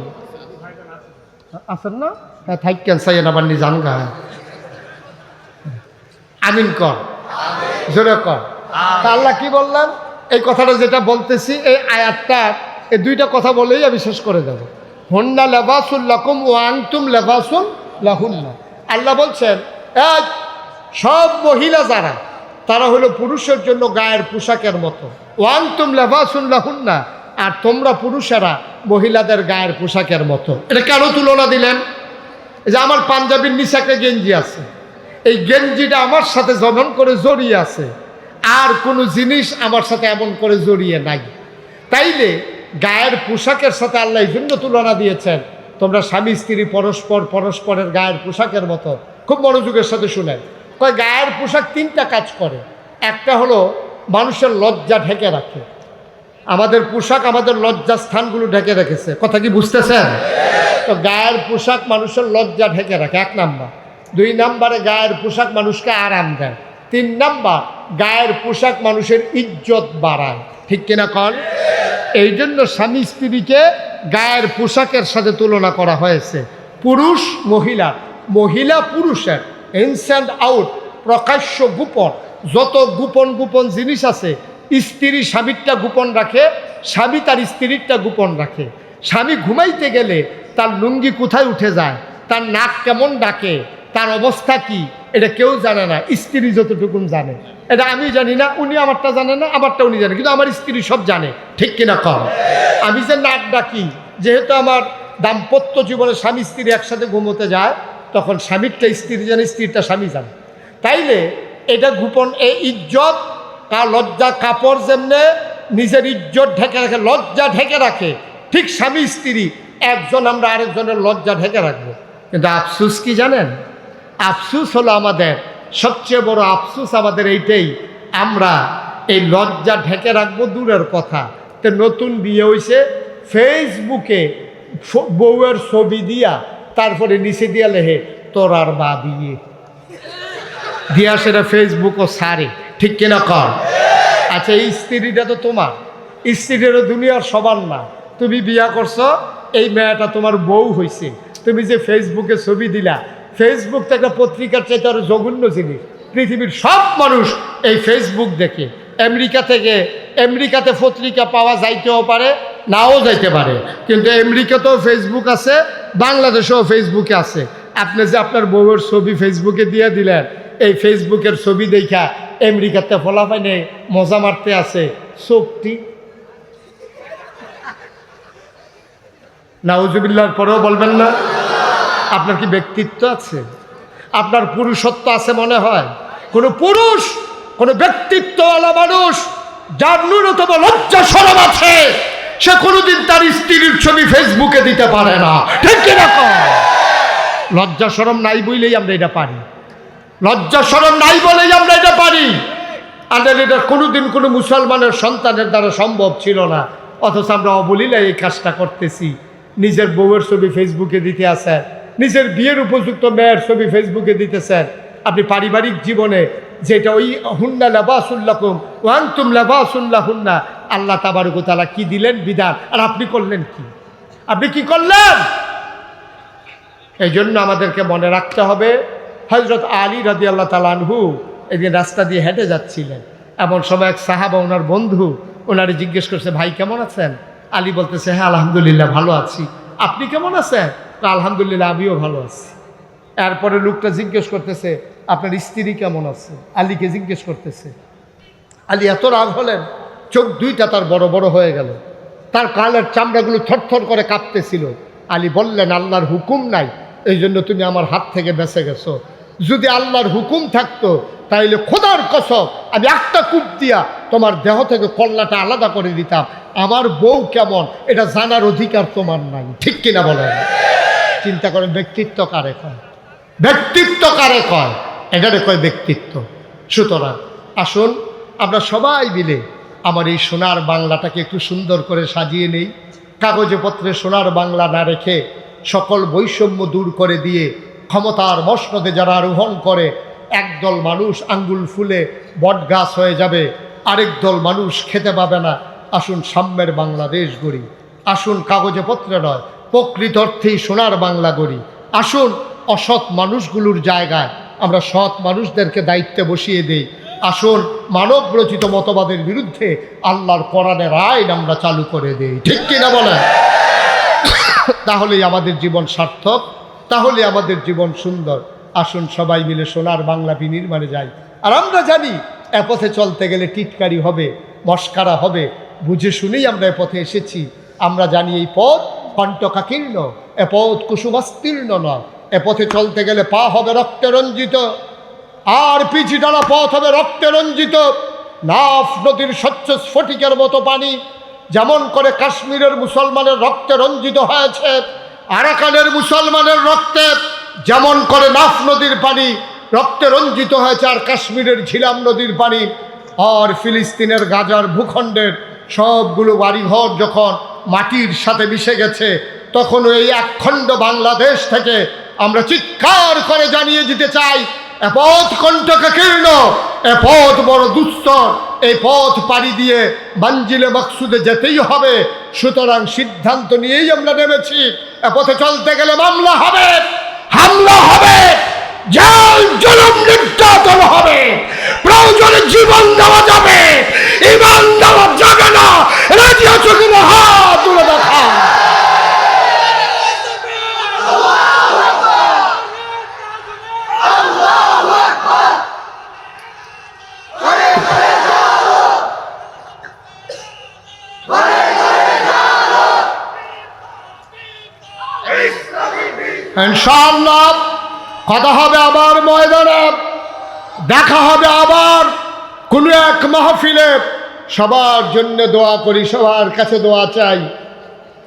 আছেন না, হ্যাঁ থাকেন সাইয়েন আবার নিজান গা আমিন কর, জোরে কর। তা আল্লাহ কি বললেন, এই কথাটা যেটা বলতেছি এই আয়াতটা, এই 2টা কথা বলেই আমি শেষ করে দেব। হুন্না লিবাসুল লাকুম ওয়া আনতুম লিবাসুন লাহুন্না। আল্লাহ বলছেন এই সব মহিলা যারা, তারা হলো পুরুষের জন্য গায়ের পোশাকের মতো। ওয়া আনতুম লিবাসুন লাহুন্না, আর তোমরা পুরুষেরা মহিলাদের গায়ের পোশাকের মতো। এটা কেন তুলনা দিলেন? যে আমার পাঞ্জাবির নিচে একটা গেঞ্জি আছে, এই গেঞ্জিটা আমার সাথে যেমন করে জড়িয়ে আছে, আর কোনো জিনিস আমার সাথে এমন করে জড়িয়ে নাই। তাইলে গায়ের পোশাকের সাথে আল্লাহ এই জন্য তুলনা দিয়েছেন, তোমরা স্বামী স্ত্রী পরস্পরের গায়ের পোশাকের মতো। খুব মনোযোগের সাথে শুনেন। কয় গায়ের পোশাক 3টা কাজ করে। একটা হলো মানুষের লজ্জা ঢেকে রাখে। আমাদের পোশাক আমাদের লজ্জা স্থানগুলো ঢেকে রেখেছে, কথা কি বুঝতেছেন? তো গায়ের পোশাক মানুষের লজ্জা ঢেকে রাখে, 1 নাম্বার। 2 নাম্বারে গায়ের পোশাক মানুষকে আরাম দেয়। 3 নাম্বার, গায়ের পোশাক মানুষের ইজ্জত বাড়ায়। ঠিক কিনা কন? এই জন্য স্বামী স্ত্রীকে গায়ের পোশাকের সাথে তুলনা করা হয়েছে। পুরুষ মহিলা, মহিলা পুরুষের ইনস্যান্ড আউট, প্রকাশ্য গোপন, যত গোপন জিনিস আছে, স্ত্রী স্বামীরটা গোপন রাখে, স্বামী তার স্ত্রীরটা গোপন রাখে। স্বামী ঘুমাইতে গেলে তার লুঙ্গি কোথায় উঠে যায়, তার নাক কেমন ডাকে, তার অবস্থা কি, এটা কেউ জানে না, স্ত্রী যতটুকুন জানে। এটা আমি জানি না, উনি আমারটা জানে না, আমারটা উনি জানে, কিন্তু আমার স্ত্রী সব জানে। ঠিক কিনা কম? আমি যে নাক ডাকি, যেহেতু আমার দাম্পত্য জীবনে স্বামী স্ত্রী একসাথে ঘুমোতে যায়, তখন স্বামীরটা স্ত্রী জানে, স্ত্রীরটা স্বামী জানে। তাইলে এটা গোপন, এই ইজ্জত, তার লজ্জা কাপড় যেমনে নিজের ইজ্জত ঢেকে রাখে, লজ্জা ঢেকে রাখে, ঠিক স্বামী স্ত্রী একজন আমরা আরেকজনের লজ্জা ঢেকে রাখবো। কিন্তু আফসুস কি জানেন? আফসুস হলো আমাদের সবচেয়ে বড় আফসুস আমাদের এইটাই, আমরা এই লজ্জা ঢেকে রাখবো দূরের কথা। তো নতুন বিয়ে হয়েছে, ফেসবুকে বউয়ের ছবি দিয়া তারপরে নিচে দিয়া লেহে তোর আর বা বিয়ে দিয়া, সেটা ফেসবুকও সারে। ঠিক কিনা কর? আচ্ছা, এই স্ত্রীটা তো তোমার, স্ত্রীরও দুনিয়ার সবার না। তুমি বিয়া করছো, এই মেয়েটা তোমার বউ হয়েছে, তুমি যে ফেসবুকে ছবি দিলা, ফেসবুক তো একটা পত্রিকার চাইতে আরো জঘন্য জিনিস। পৃথিবীর সব মানুষ এই ফেসবুক দেখে। আমেরিকাতে পত্রিকা পাওয়া যাইতেও পারে, নাও যাইতে পারে, কিন্তু আমেরিকাতেও ফেসবুক আছে, বাংলাদেশেও ফেসবুকে আছে। আপনি যে আপনার বউয়ের ছবি ফেসবুকে দিয়ে দিলেন, এই ফেসবুকের ছবি দেখা আমেরিকাতে ফলাফাইনে মজা মারতে আছে, চোখটি নাউজুবিল্লাহর পরেও বলবেন না? আপনার কি ব্যক্তিত্ব আছে? আপনার পুরুষত্ব আছে মনে হয়? কোনো পুরুষ, কোনো ব্যক্তিত্বওয়ালা মানুষ যার ন্যূনতম লজ্জা শরম আছে, সে কোনোদিন তার স্ত্রীর ছবি ফেসবুকে দিতে পারে না। ঠিক কিনা? লজ্জা শরম নাই বলেই আমরা এটা পারি, লজ্জা শরম নাই বলেই আমরা এটা পারি। আর এটা কোনোদিন কোনো মুসলমানের সন্তানের দ্বারা সম্ভব ছিল না, অথচ আমরা অবলীলায় এই কাজটা করতেছি। নিজের বউয়ের ছবি ফেসবুকে দিতে আসেন, নিজের বিয়ের উপযুক্ত মেয়ের ছবি ফেসবুকে দিতেছেন। আপনি পারিবারিক জীবনে যেটা ওই হুন্না লিবাসুল লাকুম ওয়া আনতুম লিবাসুন লাহুন্না, আল্লাহ তাবারক ওয়া তাআলা কি দিলেন বিধান, আর আপনি করলেন কি? আপনি কি করলেন? এই জন্য আমাদেরকে মনে রাখতে হবে, হযরত আলী রাদিয়াল্লাহু তাআলা আনহু একদিন রাস্তা দিয়ে হেঁটে যাচ্ছিলেন। এমন সময় এক সাহাবা, ওনার বন্ধু, ওনারে জিজ্ঞেস করছে, ভাই কেমন আছেন? আলী বলতেছে, হ্যাঁ আলহামদুলিল্লাহ ভালো আছি, আপনি কেমন আছেন? আলহামদুলিল্লাহ আমিও ভালো আছি। এরপরে লোকটা জিজ্ঞেস করতেছে, আপনার স্ত্রী কেমন আছে? আলীকে জিজ্ঞেস করতেছে। আলী এত রাগ হলেন, চোখ দুইটা তার বড় বড় হয়ে গেল, তার কালের চামড়াগুলো থরথর করে কাঁপতেছিল। আলী বললেন, আল্লাহর হুকুম নাই, এই জন্য তুমি আমার হাত থেকে বেঁচে গেছো। যদি আল্লাহর হুকুম থাকতো তাইলে খোদার কসম আমি একটা কূপ দিয়া তোমার দেহ থেকে কল্লাটা আলাদা করে দিতাম। আমার বউ কেমন এটা জানার অধিকার তোমার নাই। ঠিক কিনা বলেন? চিন্তা করেন, ব্যক্তিত্ব কারে কয়? ব্যক্তিত্ব কারে কয়? এটারে কয় ব্যক্তিত্ব। সুতরাং আসুন আমরা সবাই মিলে আমার এই সোনার বাংলাটাকে একটু সুন্দর করে সাজিয়ে নেই। কাগজে পত্রে সোনার বাংলা না রেখে সকল বৈষম্য দূর করে দিয়ে ক্ষমতার মসনদে যারা আরোহণ করে, একদল মানুষ আঙ্গুল ফুলে বটগাছ হয়ে যাবে, আরেক দল মানুষ খেতে পাবে না। আসুন সাম্যের বাংলাদেশ গড়ি। আসুন কাগজে পত্রে নয়, প্রকৃত অর্থেই সোনার বাংলা গড়ি। আসুন অসৎ মানুষগুলোর জায়গায় আমরা সৎ মানুষদেরকে দায়িত্বে বসিয়ে দেই। আসুন মানব রচিত মতবাদের বিরুদ্ধে আল্লাহর কোরআনের আইন আমরা চালু করে দেই। ঠিক কিনা বলেন? তাহলেই আমাদের জীবন সার্থক, তাহলে আমাদের জীবন সুন্দর। আসুন সবাই মিলে সোনার বাংলা বিনির্মাণে যাই। আর আমরা জানি এ পথে চলতে গেলে টিটকারি হবে, মস্কারা হবে, বুঝে শুনেই আমরা এ পথে এসেছি। আমরা জানি এই পথ কণ্টকাকীর্ণ, এ পথ কুসুমাস্তীর্ণ নয়। এ পথে চলতে গেলে পা হবে রক্তে রঞ্জিত, আর পিছি ডালা পথ হবে রক্তে রঞ্জিত। নাফ নদীর স্বচ্ছ স্ফটিকের মতো পানি যেমন করে কাশ্মীরের মুসলমানের রক্তে রঞ্জিত হয়েছে, আরাকানের মুসলমানের রক্তে যেমন করে নাফ নদীর পানি রক্তে রঞ্জিত হয়েছে, আর কাশ্মীরের ঝিলাম নদীর পানি, আর ফিলিস্তিনের গাজার ভূখণ্ডের সবগুলো বাড়িঘর যখন মাটির সাথে মিশে গেছে, তখন এই একখণ্ড বাংলাদেশ থেকে আমরা চিৎকার করে জানিয়ে দিতে চাই, এ পথ কণ্টকাকীর্ণ, এ পথ বড় দুস্তর, এই পথ পাড়ি দিয়ে মঞ্জিলে মকসুদে যেতেই হবে। সুতরাং সিদ্ধান্ত নিয়েই আমরা নেমেছি, এ পথে চলতে গেলে মামলা হবে, হামলা হবে, জেল জুলুম নির্যাতন হবে, প্রয়োজনে জীবন দেওয়া যাবে, ঈমান দেওয়া যাবে না। রাজি আছো কিনা হাত তুলে দেখা। ইনশাআল্লাহ কথা হবে আবার ময়দানে, দেখা হবে আবার কোনো এক মাহফিলে। সবার জন্য দোয়া করি, সবার কাছে দোয়া চাই।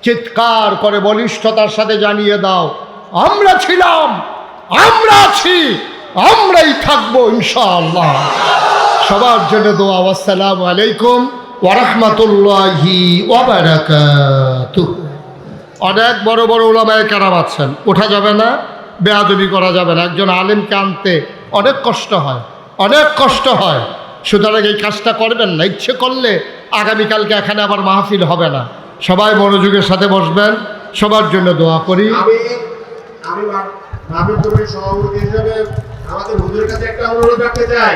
চিৎকার করে বলিষ্ঠতার সাথে জানিয়ে দাও, আমরা ছিলাম, আমরা আছি, আমরাই থাকবো ইনশাআল্লাহ। সবার জন্য দোয়া। আসসালামু আলাইকুম ওয়া রাহমাতুল্লাহি ওয়া বারাকাতুহু। অনেক বড় বড় উলামায়ে কেরাম আছেন, ওঠা যাবে না, বেয়াদবি করা যাবে না। একজন আলেমকে আনতে অনেক কষ্ট হয়, অনেক কষ্ট হয়। সুতরাং এই কাজটা করবেন না। ইচ্ছে করলে আগামীকালকে এখানে আবার মাহফিল হবে না। সবাই মনোযোগের সাথে বসবেন। সবার জন্য দোয়া করি। আমি মাহফিল কমিটির সভাপতি হিসেবে আমাদের হুজুরের কাছে একটা অনুরোধ রাখতে চাই।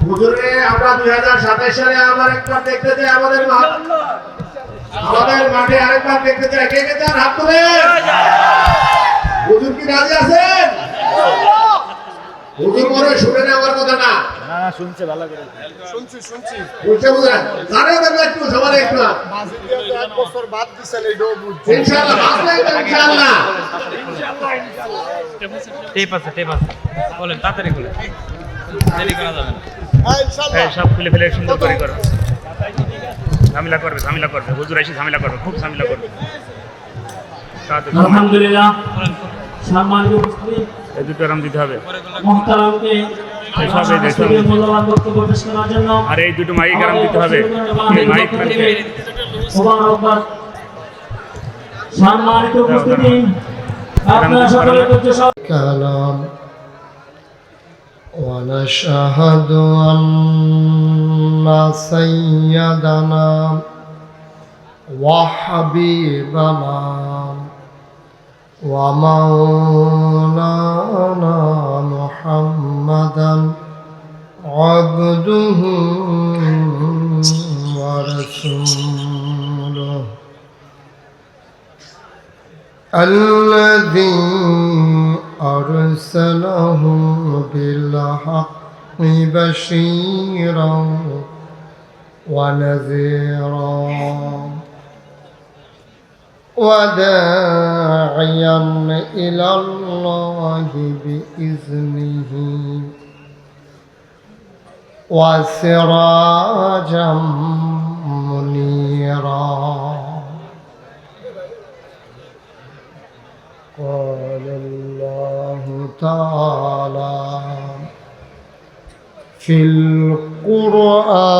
হুজুরে আমরা 2027 সালে আবার একবার দেখতে চাই, আমাদের মাঠে আরেকবার দেখতে চাই। কে কে চান হাত তুলেন। হুজুর কি রাজি আছেন? হুজুর মনে শুনেন আমার কথা না? না শুনছে, ভালো করে শুনছি। বুঝতে বুঝলেন? জানেন না একটু সবার একটু এক বছর বাদ দিছেন এইটাও বুঝছি। ইনশাআল্লাহ বাঁচলেন তো ইনশাআল্লাহ। টেপ আছে বলেন, তাড়াতাড়ি বলেন, দেরি করা যাবে না। ইনশাআল্লাহ সব খুলে ফেলে সুন্দর করে করো। ঝামেলা করবে হুজুর এসে ঝামেলা করবে, খুব ঝামেলা করবে। আলহামদুলিল্লাহ, সম্মানিত উপস্থিতি, এই দুটো রাম দিতে হবে মুহতারামকে মূল্যবান বক্তব্য পেশ করার জন্য। আর এই দুটো মাইক আরাম দিতে হবে। মাইক ম্যানকে মুবারকবাদ। সম্মানিত উপস্থিতি, আপনারা সকলে কালাম ونشهد أن سيدنا وحبيبنا ومولانا محمدا عبده ورسوله الذي أرسله بالحق بشيرا ونذيرا وداعيا إلى الله بإذنه وسراجا منيرا. قال الله تعالى في القرآن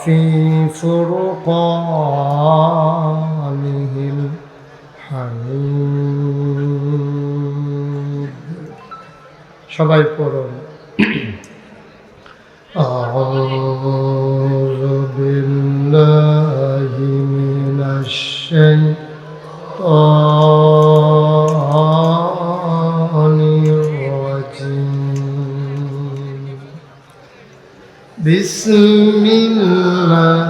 في فرقانه الحميد সবাই পড়ুন أعوذ بالله من الشيطان الرجيم بسم الله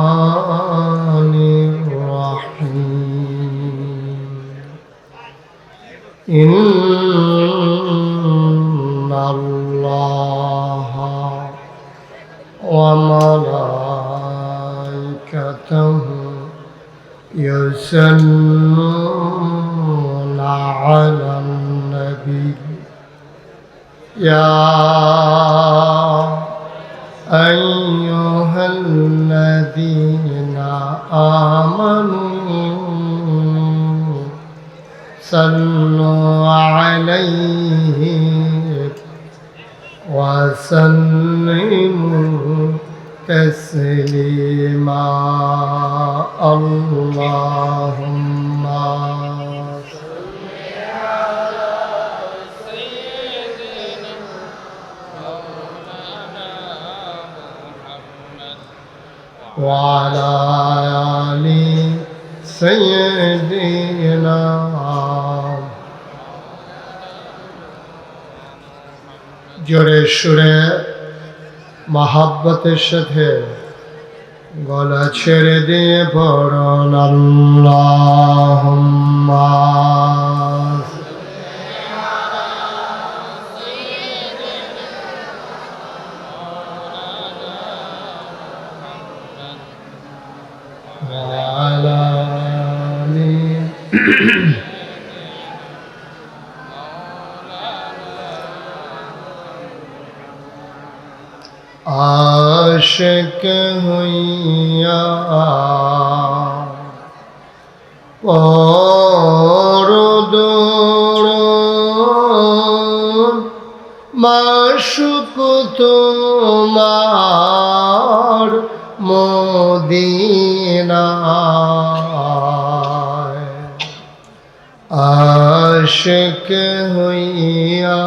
الرحمن الرحيم إن الله وملائكته يصلون على النبي يا أيها الذين آمنوا صلوا عليه وسلموا تسليما اللهم وعلى آل سيدنا জোরে সুরে মহাব্বতের সাথে গলা ছেড়ে দিয়ে পড়ুন আল্লাহুম্মা وعلى آل आशिक हुइया और दूर माशुक तुम्हार मोदीना आशिक हुइया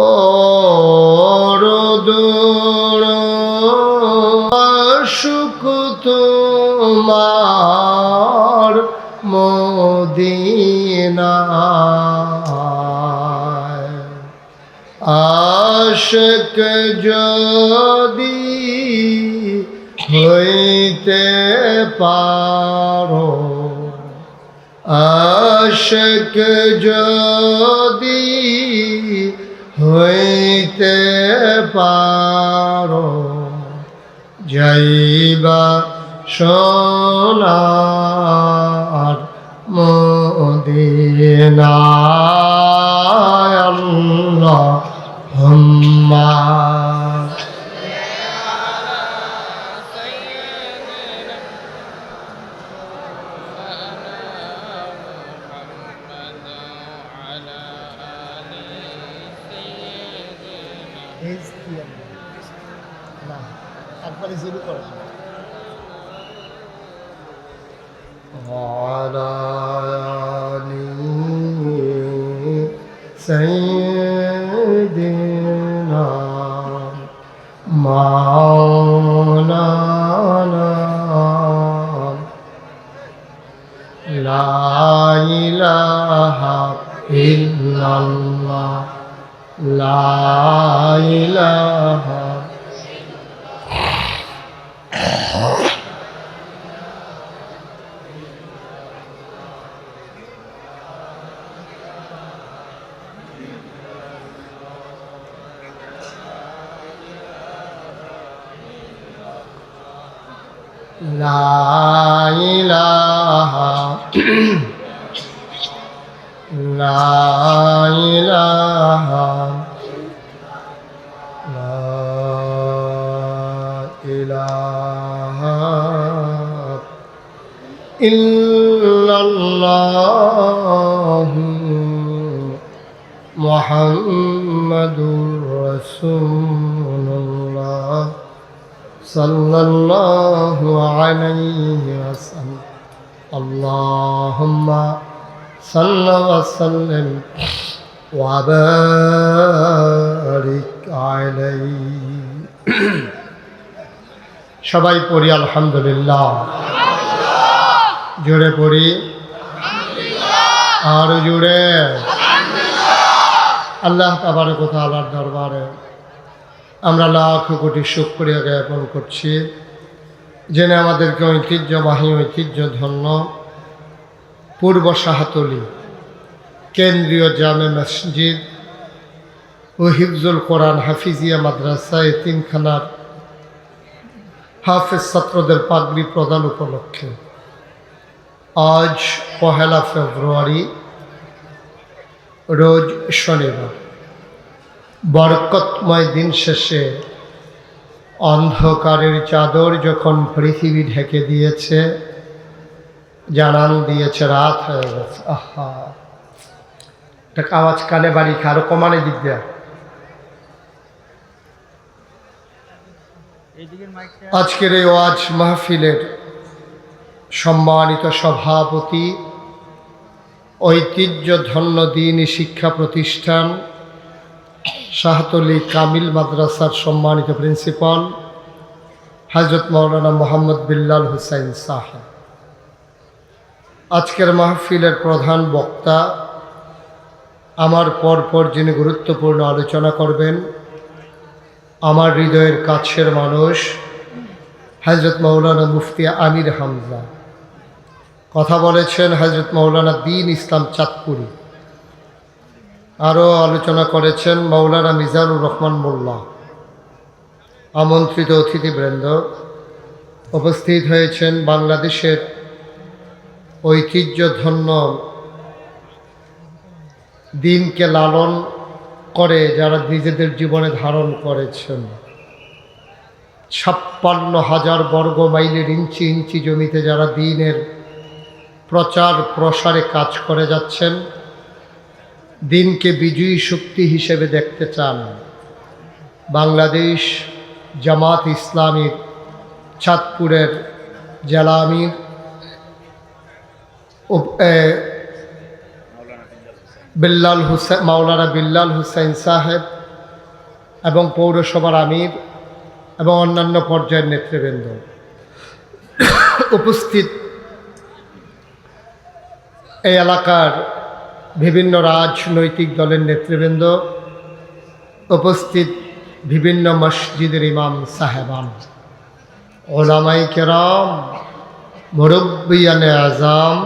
और दूर आशुक तुम्हार मोदीना आशिक যদি হইতে পারো আশিক যদি হইতে পারো যাইবা সোনার মদিনায় আল্লাহুম্মা وعلى آل سيدنا مولانا لا إله إلا الله لا إله لا إله لا إله لا إله إلا الله মুহাম্মাদুর রাসূলুল্লাহ সাল্লাল্লাহু আলাইহি ওয়াসাল্লাম। আল্লাহুম্মা সাল্লি ওয়া সাল্লিম ওয়া বারিক আলাইহি। সবাই পড়ি আলহামদুলিল্লাহ। জোরে পড়ি আর জোরে। আল্লাহ তাবারক ওয়া তাআলার দরবারে আমরা লাখ কোটি শুকরিয়া জ্ঞাপন করছি, জেনে আমাদেরকে ঐতিহ্যবাহী ঐতিহ্যধন্য পূর্ব শাহতলী কেন্দ্রীয় জামে মসজিদ ও হিফজুল কোরআন হাফিজিয়া মাদ্রাসা এতিমখানার হাফেজ ছাত্রদের পাগড়ি প্রদান উপলক্ষে আজ 1 ফেব্রুয়ারি রোজ শনিবার বরকতময় দিন শেষে অন্ধকারের চাদর যখন পৃথিবী ঢেকে দিয়েছে, জানান দিয়েছে রাত হয়ে গেছে। আহা, একটা আওয়াজ কানে বাড়ি খা, আরো কমানে দিক দেয়া। আজকের এই ওয়াজ মাহফিলের সম্মানিত সভাপতি, ঐতিহ্যধন্য দ্বীনি শিক্ষা প্রতিষ্ঠান শাহতলী কামিল মাদ্রাসার সম্মানিত প্রিন্সিপাল হযরত মাওলানা মোহাম্মদ বিল্লাল হুসাইন সাহেব, আজকের মাহফিলের প্রধান বক্তা, আমার পরপর যিনি গুরুত্বপূর্ণ আলোচনা করবেন, আমার হৃদয়ের কাছের মানুষ হযরত মাওলানা মুফতি আমির হামজা। কথা বলেছেন হযরত মাওলানা দ্বীন ইসলাম চাঁদপুরি। আরও আলোচনা করেছেন মাওলানা মিজানুর রহমান মোল্লা। আমন্ত্রিত অতিথিবৃন্দ, উপস্থিত হয়েছেন বাংলাদেশের ঐতিহ্যধন্য দ্বীনকে লালন করে যারা নিজেদের জীবনে ধারণ করেছেন। 56,000 বর্গ মাইলের ইঞ্চি ইঞ্চি জমিতে যারা দ্বীনের প্রচার প্রসারে কাজ করে যাচ্ছেন, দ্বীনকে বিজয়ী শক্তি হিসেবে দেখতে চান, বাংলাদেশ জামাত ইসলামীর চাঁদপুরের জেলা আমির মাওলানা বিল্লাল হুসাইন সাহেব এবং পৌরসভার আমির এবং অন্যান্য পর্যায়ের নেতৃবৃন্দ, উপস্থিত এই এলাকার বিভিন্ন রাজনৈতিক দলের নেতৃবৃন্দ, উপস্থিত বিভিন্ন মসজিদের ইমাম সাহেবান, ওলামায়ে কেরাম, মুরব্বিয়ানে আজম,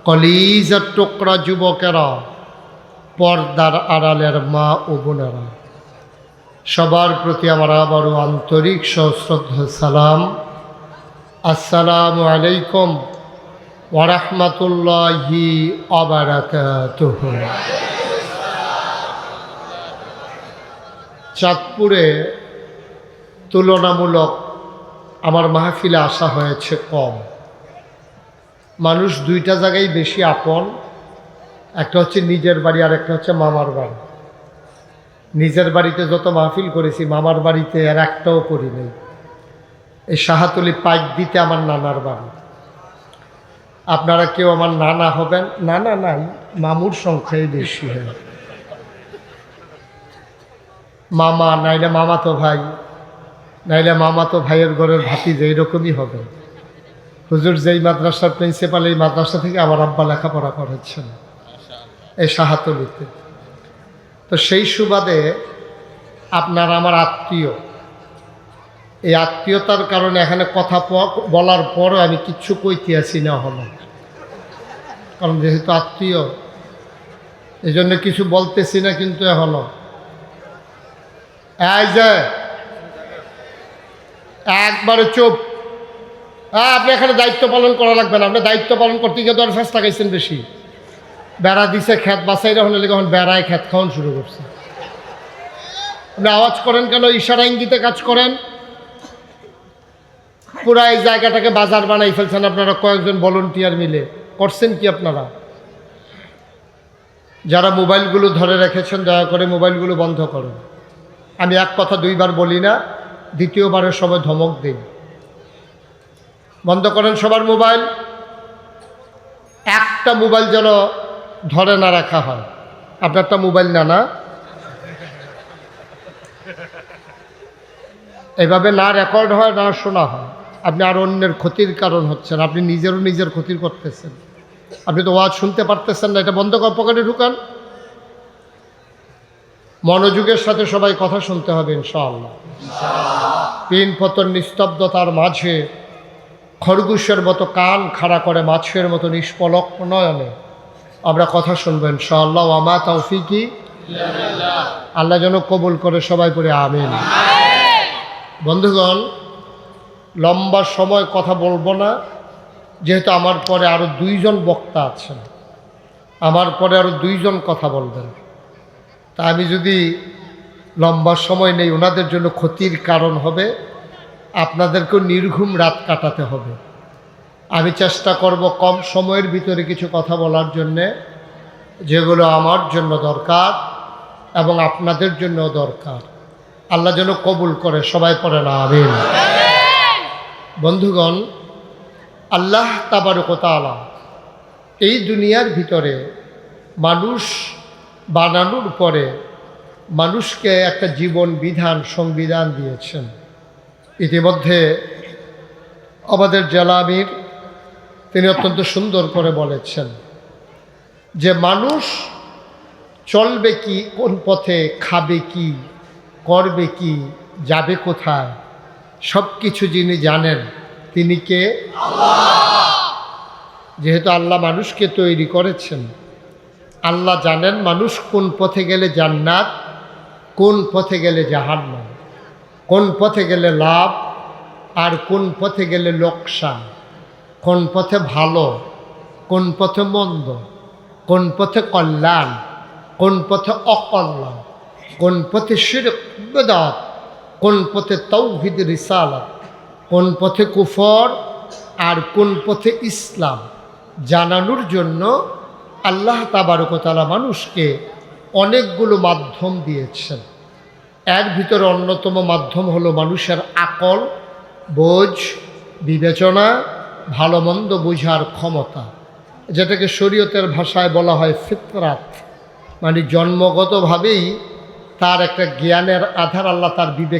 কলিজার টুকরা যুবকেরা, পর্দার আড়ালের মা ও বোনেরা, সবার প্রতি আমার আবারও আন্তরিক সশ্রদ্ধা সালাম। আসসালামু আলাইকুম ওয়া রাহমাতুল্লাহি ওয়া বারাকাতুহু। চাঁদপুরে তুলনামূলক আমার মাহফিলে আসা হয়েছে কম। মানুষ দুইটা জায়গায় বেশি আপন, একটা হচ্ছে নিজের বাড়ি আর একটা হচ্ছে মামার বাড়ি। নিজের বাড়িতে যত মাহফিল করেছি, মামার বাড়িতে আর একটাও করি নেই। এই শাহতলী পাইক দিতে আমার নানার বাড়ি। আপনারা কেউ আমার নানা হবেন? নানা নাই, মামুর সংখ্যাই বেশি হয়। মামা নাইলে মামাতো ভাই, নাইলে মামাতো ভাইয়ের ঘরের ভাতিজা, এইরকমই হবে। হুজুর যেই মাদ্রাসার প্রিন্সিপাল, এই মাদ্রাসা থেকে আমার আব্বা লেখাপড়া করেছেন এই শাহতলীতে। তো সেই সুবাদে আপনারা আমার আত্মীয়। এই আত্মীয়তার কারণে এখানে কথা বলার পরও আমি কিচ্ছু কইতে আসি না হলো, কারণ যেহেতু আত্মীয় এই জন্য কিছু বলতেছি না। কিন্তু এখনো এই যে একবারে চুপ। আপনি এখানে দায়িত্ব পালন করা লাগবে না। আপনি দায়িত্ব পালন করতে গিয়ে 10 ফেস লাগাইছেন বেশি। বেড়া দিছে, খেত বাছাই হলে এখন বেড়ায় খেত খাওয়ান শুরু করছে। আপনি আওয়াজ করেন কেন? ইশারা ইঙ্গিতে কাজ করেন। পুরা এই জায়গাটাকে বাজার বানাই ফেলছেন আপনারা কয়েকজন ভলেন্টিয়ার মিলে। করছেন কি আপনারা? যারা মোবাইলগুলো ধরে রেখেছেন দয়া করে মোবাইলগুলো বন্ধ করুন। আমি এক কথা দুইবার বলি না, দ্বিতীয়বারের সময় ধমক দিই। বন্ধ করেন সবার মোবাইল। একটা মোবাইল যেন ধরে না রাখা হয়। আপনারটা মোবাইল না এভাবে না রেকর্ড হয়, না শোনা হয়, আপনি আর অন্যের ক্ষতির কারণ হচ্ছেন, আপনি নিজের ক্ষতির করতেছেন। আপনি তো ওয়াজ শুনতে পারতেছেন না, এটা বন্ধ কর, পকেটে ঢুকান। মনোযোগের সাথে সবাই কথা শুনতে হবে ইনশাআল্লাহ। পিন পতন নিস্তব্ধতার মাঝে খরগোশের মতো কান খাড়া করে মাছের মতো নিষ্পলক নয়নে আমরা কথা শুনবো ইনশাআল্লাহ। ওয়ামা তাওফিকি আল্লাহ যেন কবুল করে, সবাই করে আমিন। বন্ধুগণ, লম্বা সময় কথা বলবো না, যেহেতু আমার পরে আরও দুইজন বক্তা আছেন, আমার পরে আরও দুইজন কথা বলবেন। তা আমি যদি লম্বা সময় নেই, ওনাদের জন্য ক্ষতির কারণ হবে, আপনাদেরকেও নির্ঘুম রাত কাটাতে হবে। আমি চেষ্টা করব কম সময়ের ভিতরে কিছু কথা বলার জন্যে, যেগুলো আমার জন্য দরকার এবং আপনাদের জন্য দরকার। আল্লাহ যেন কবুল করে, সবাই পড়েন আমিন। বন্ধুগণ, আল্লাহ তাবারক ওয়া তাআলা এই দুনিয়ার ভিতরে মানুষ বানানোর পরে মানুষকে একটা জীবন বিধান, সংবিধান দিয়েছেন। ইতিমধ্যে আমাদের জেলা আমির তিনি অত্যন্ত সুন্দর করে বলেছেন যে মানুষ চলবে কি, কোন পথে, খাবে কি, করবে কি, যাবে কোথায়, সব কিছু যিনি জানেন তিনি কে? যেহেতু আল্লাহ মানুষকে তৈরি করেছেন, আল্লাহ জানেন মানুষ কোন পথে গেলে জান্নাত, কোন পথে গেলে জাহান্নাম, কোন পথে গেলে লাভ আর কোন পথে গেলে লোকসান, কোন পথে ভালো, কোন পথে মন্দ, কোন পথে কল্যাণ, কোন পথে অকল্যাণ, কোন পথে শিরক বিদআত, কোন পথে তাওহীদ রিসালাত, কোন পথে কুফর আর কোন পথে ইসলাম জানানোর জন্য আল্লাহ তাবারক ওয়া তাআলা মানুষকে অনেকগুলো মাধ্যম দিয়েছেন। এর ভিতরে অন্যতম মাধ্যম হলো মানুষের আকল, বোঝ, বিবেচনা, ভালো মন্দ বোঝার ক্ষমতা, যেটাকে শরীয়তের ভাষায় বলা হয় ফিতরাত। মানে জন্মগতভাবেই তার একটা জ্ঞানের আধার আল্লাহ তার বিবেক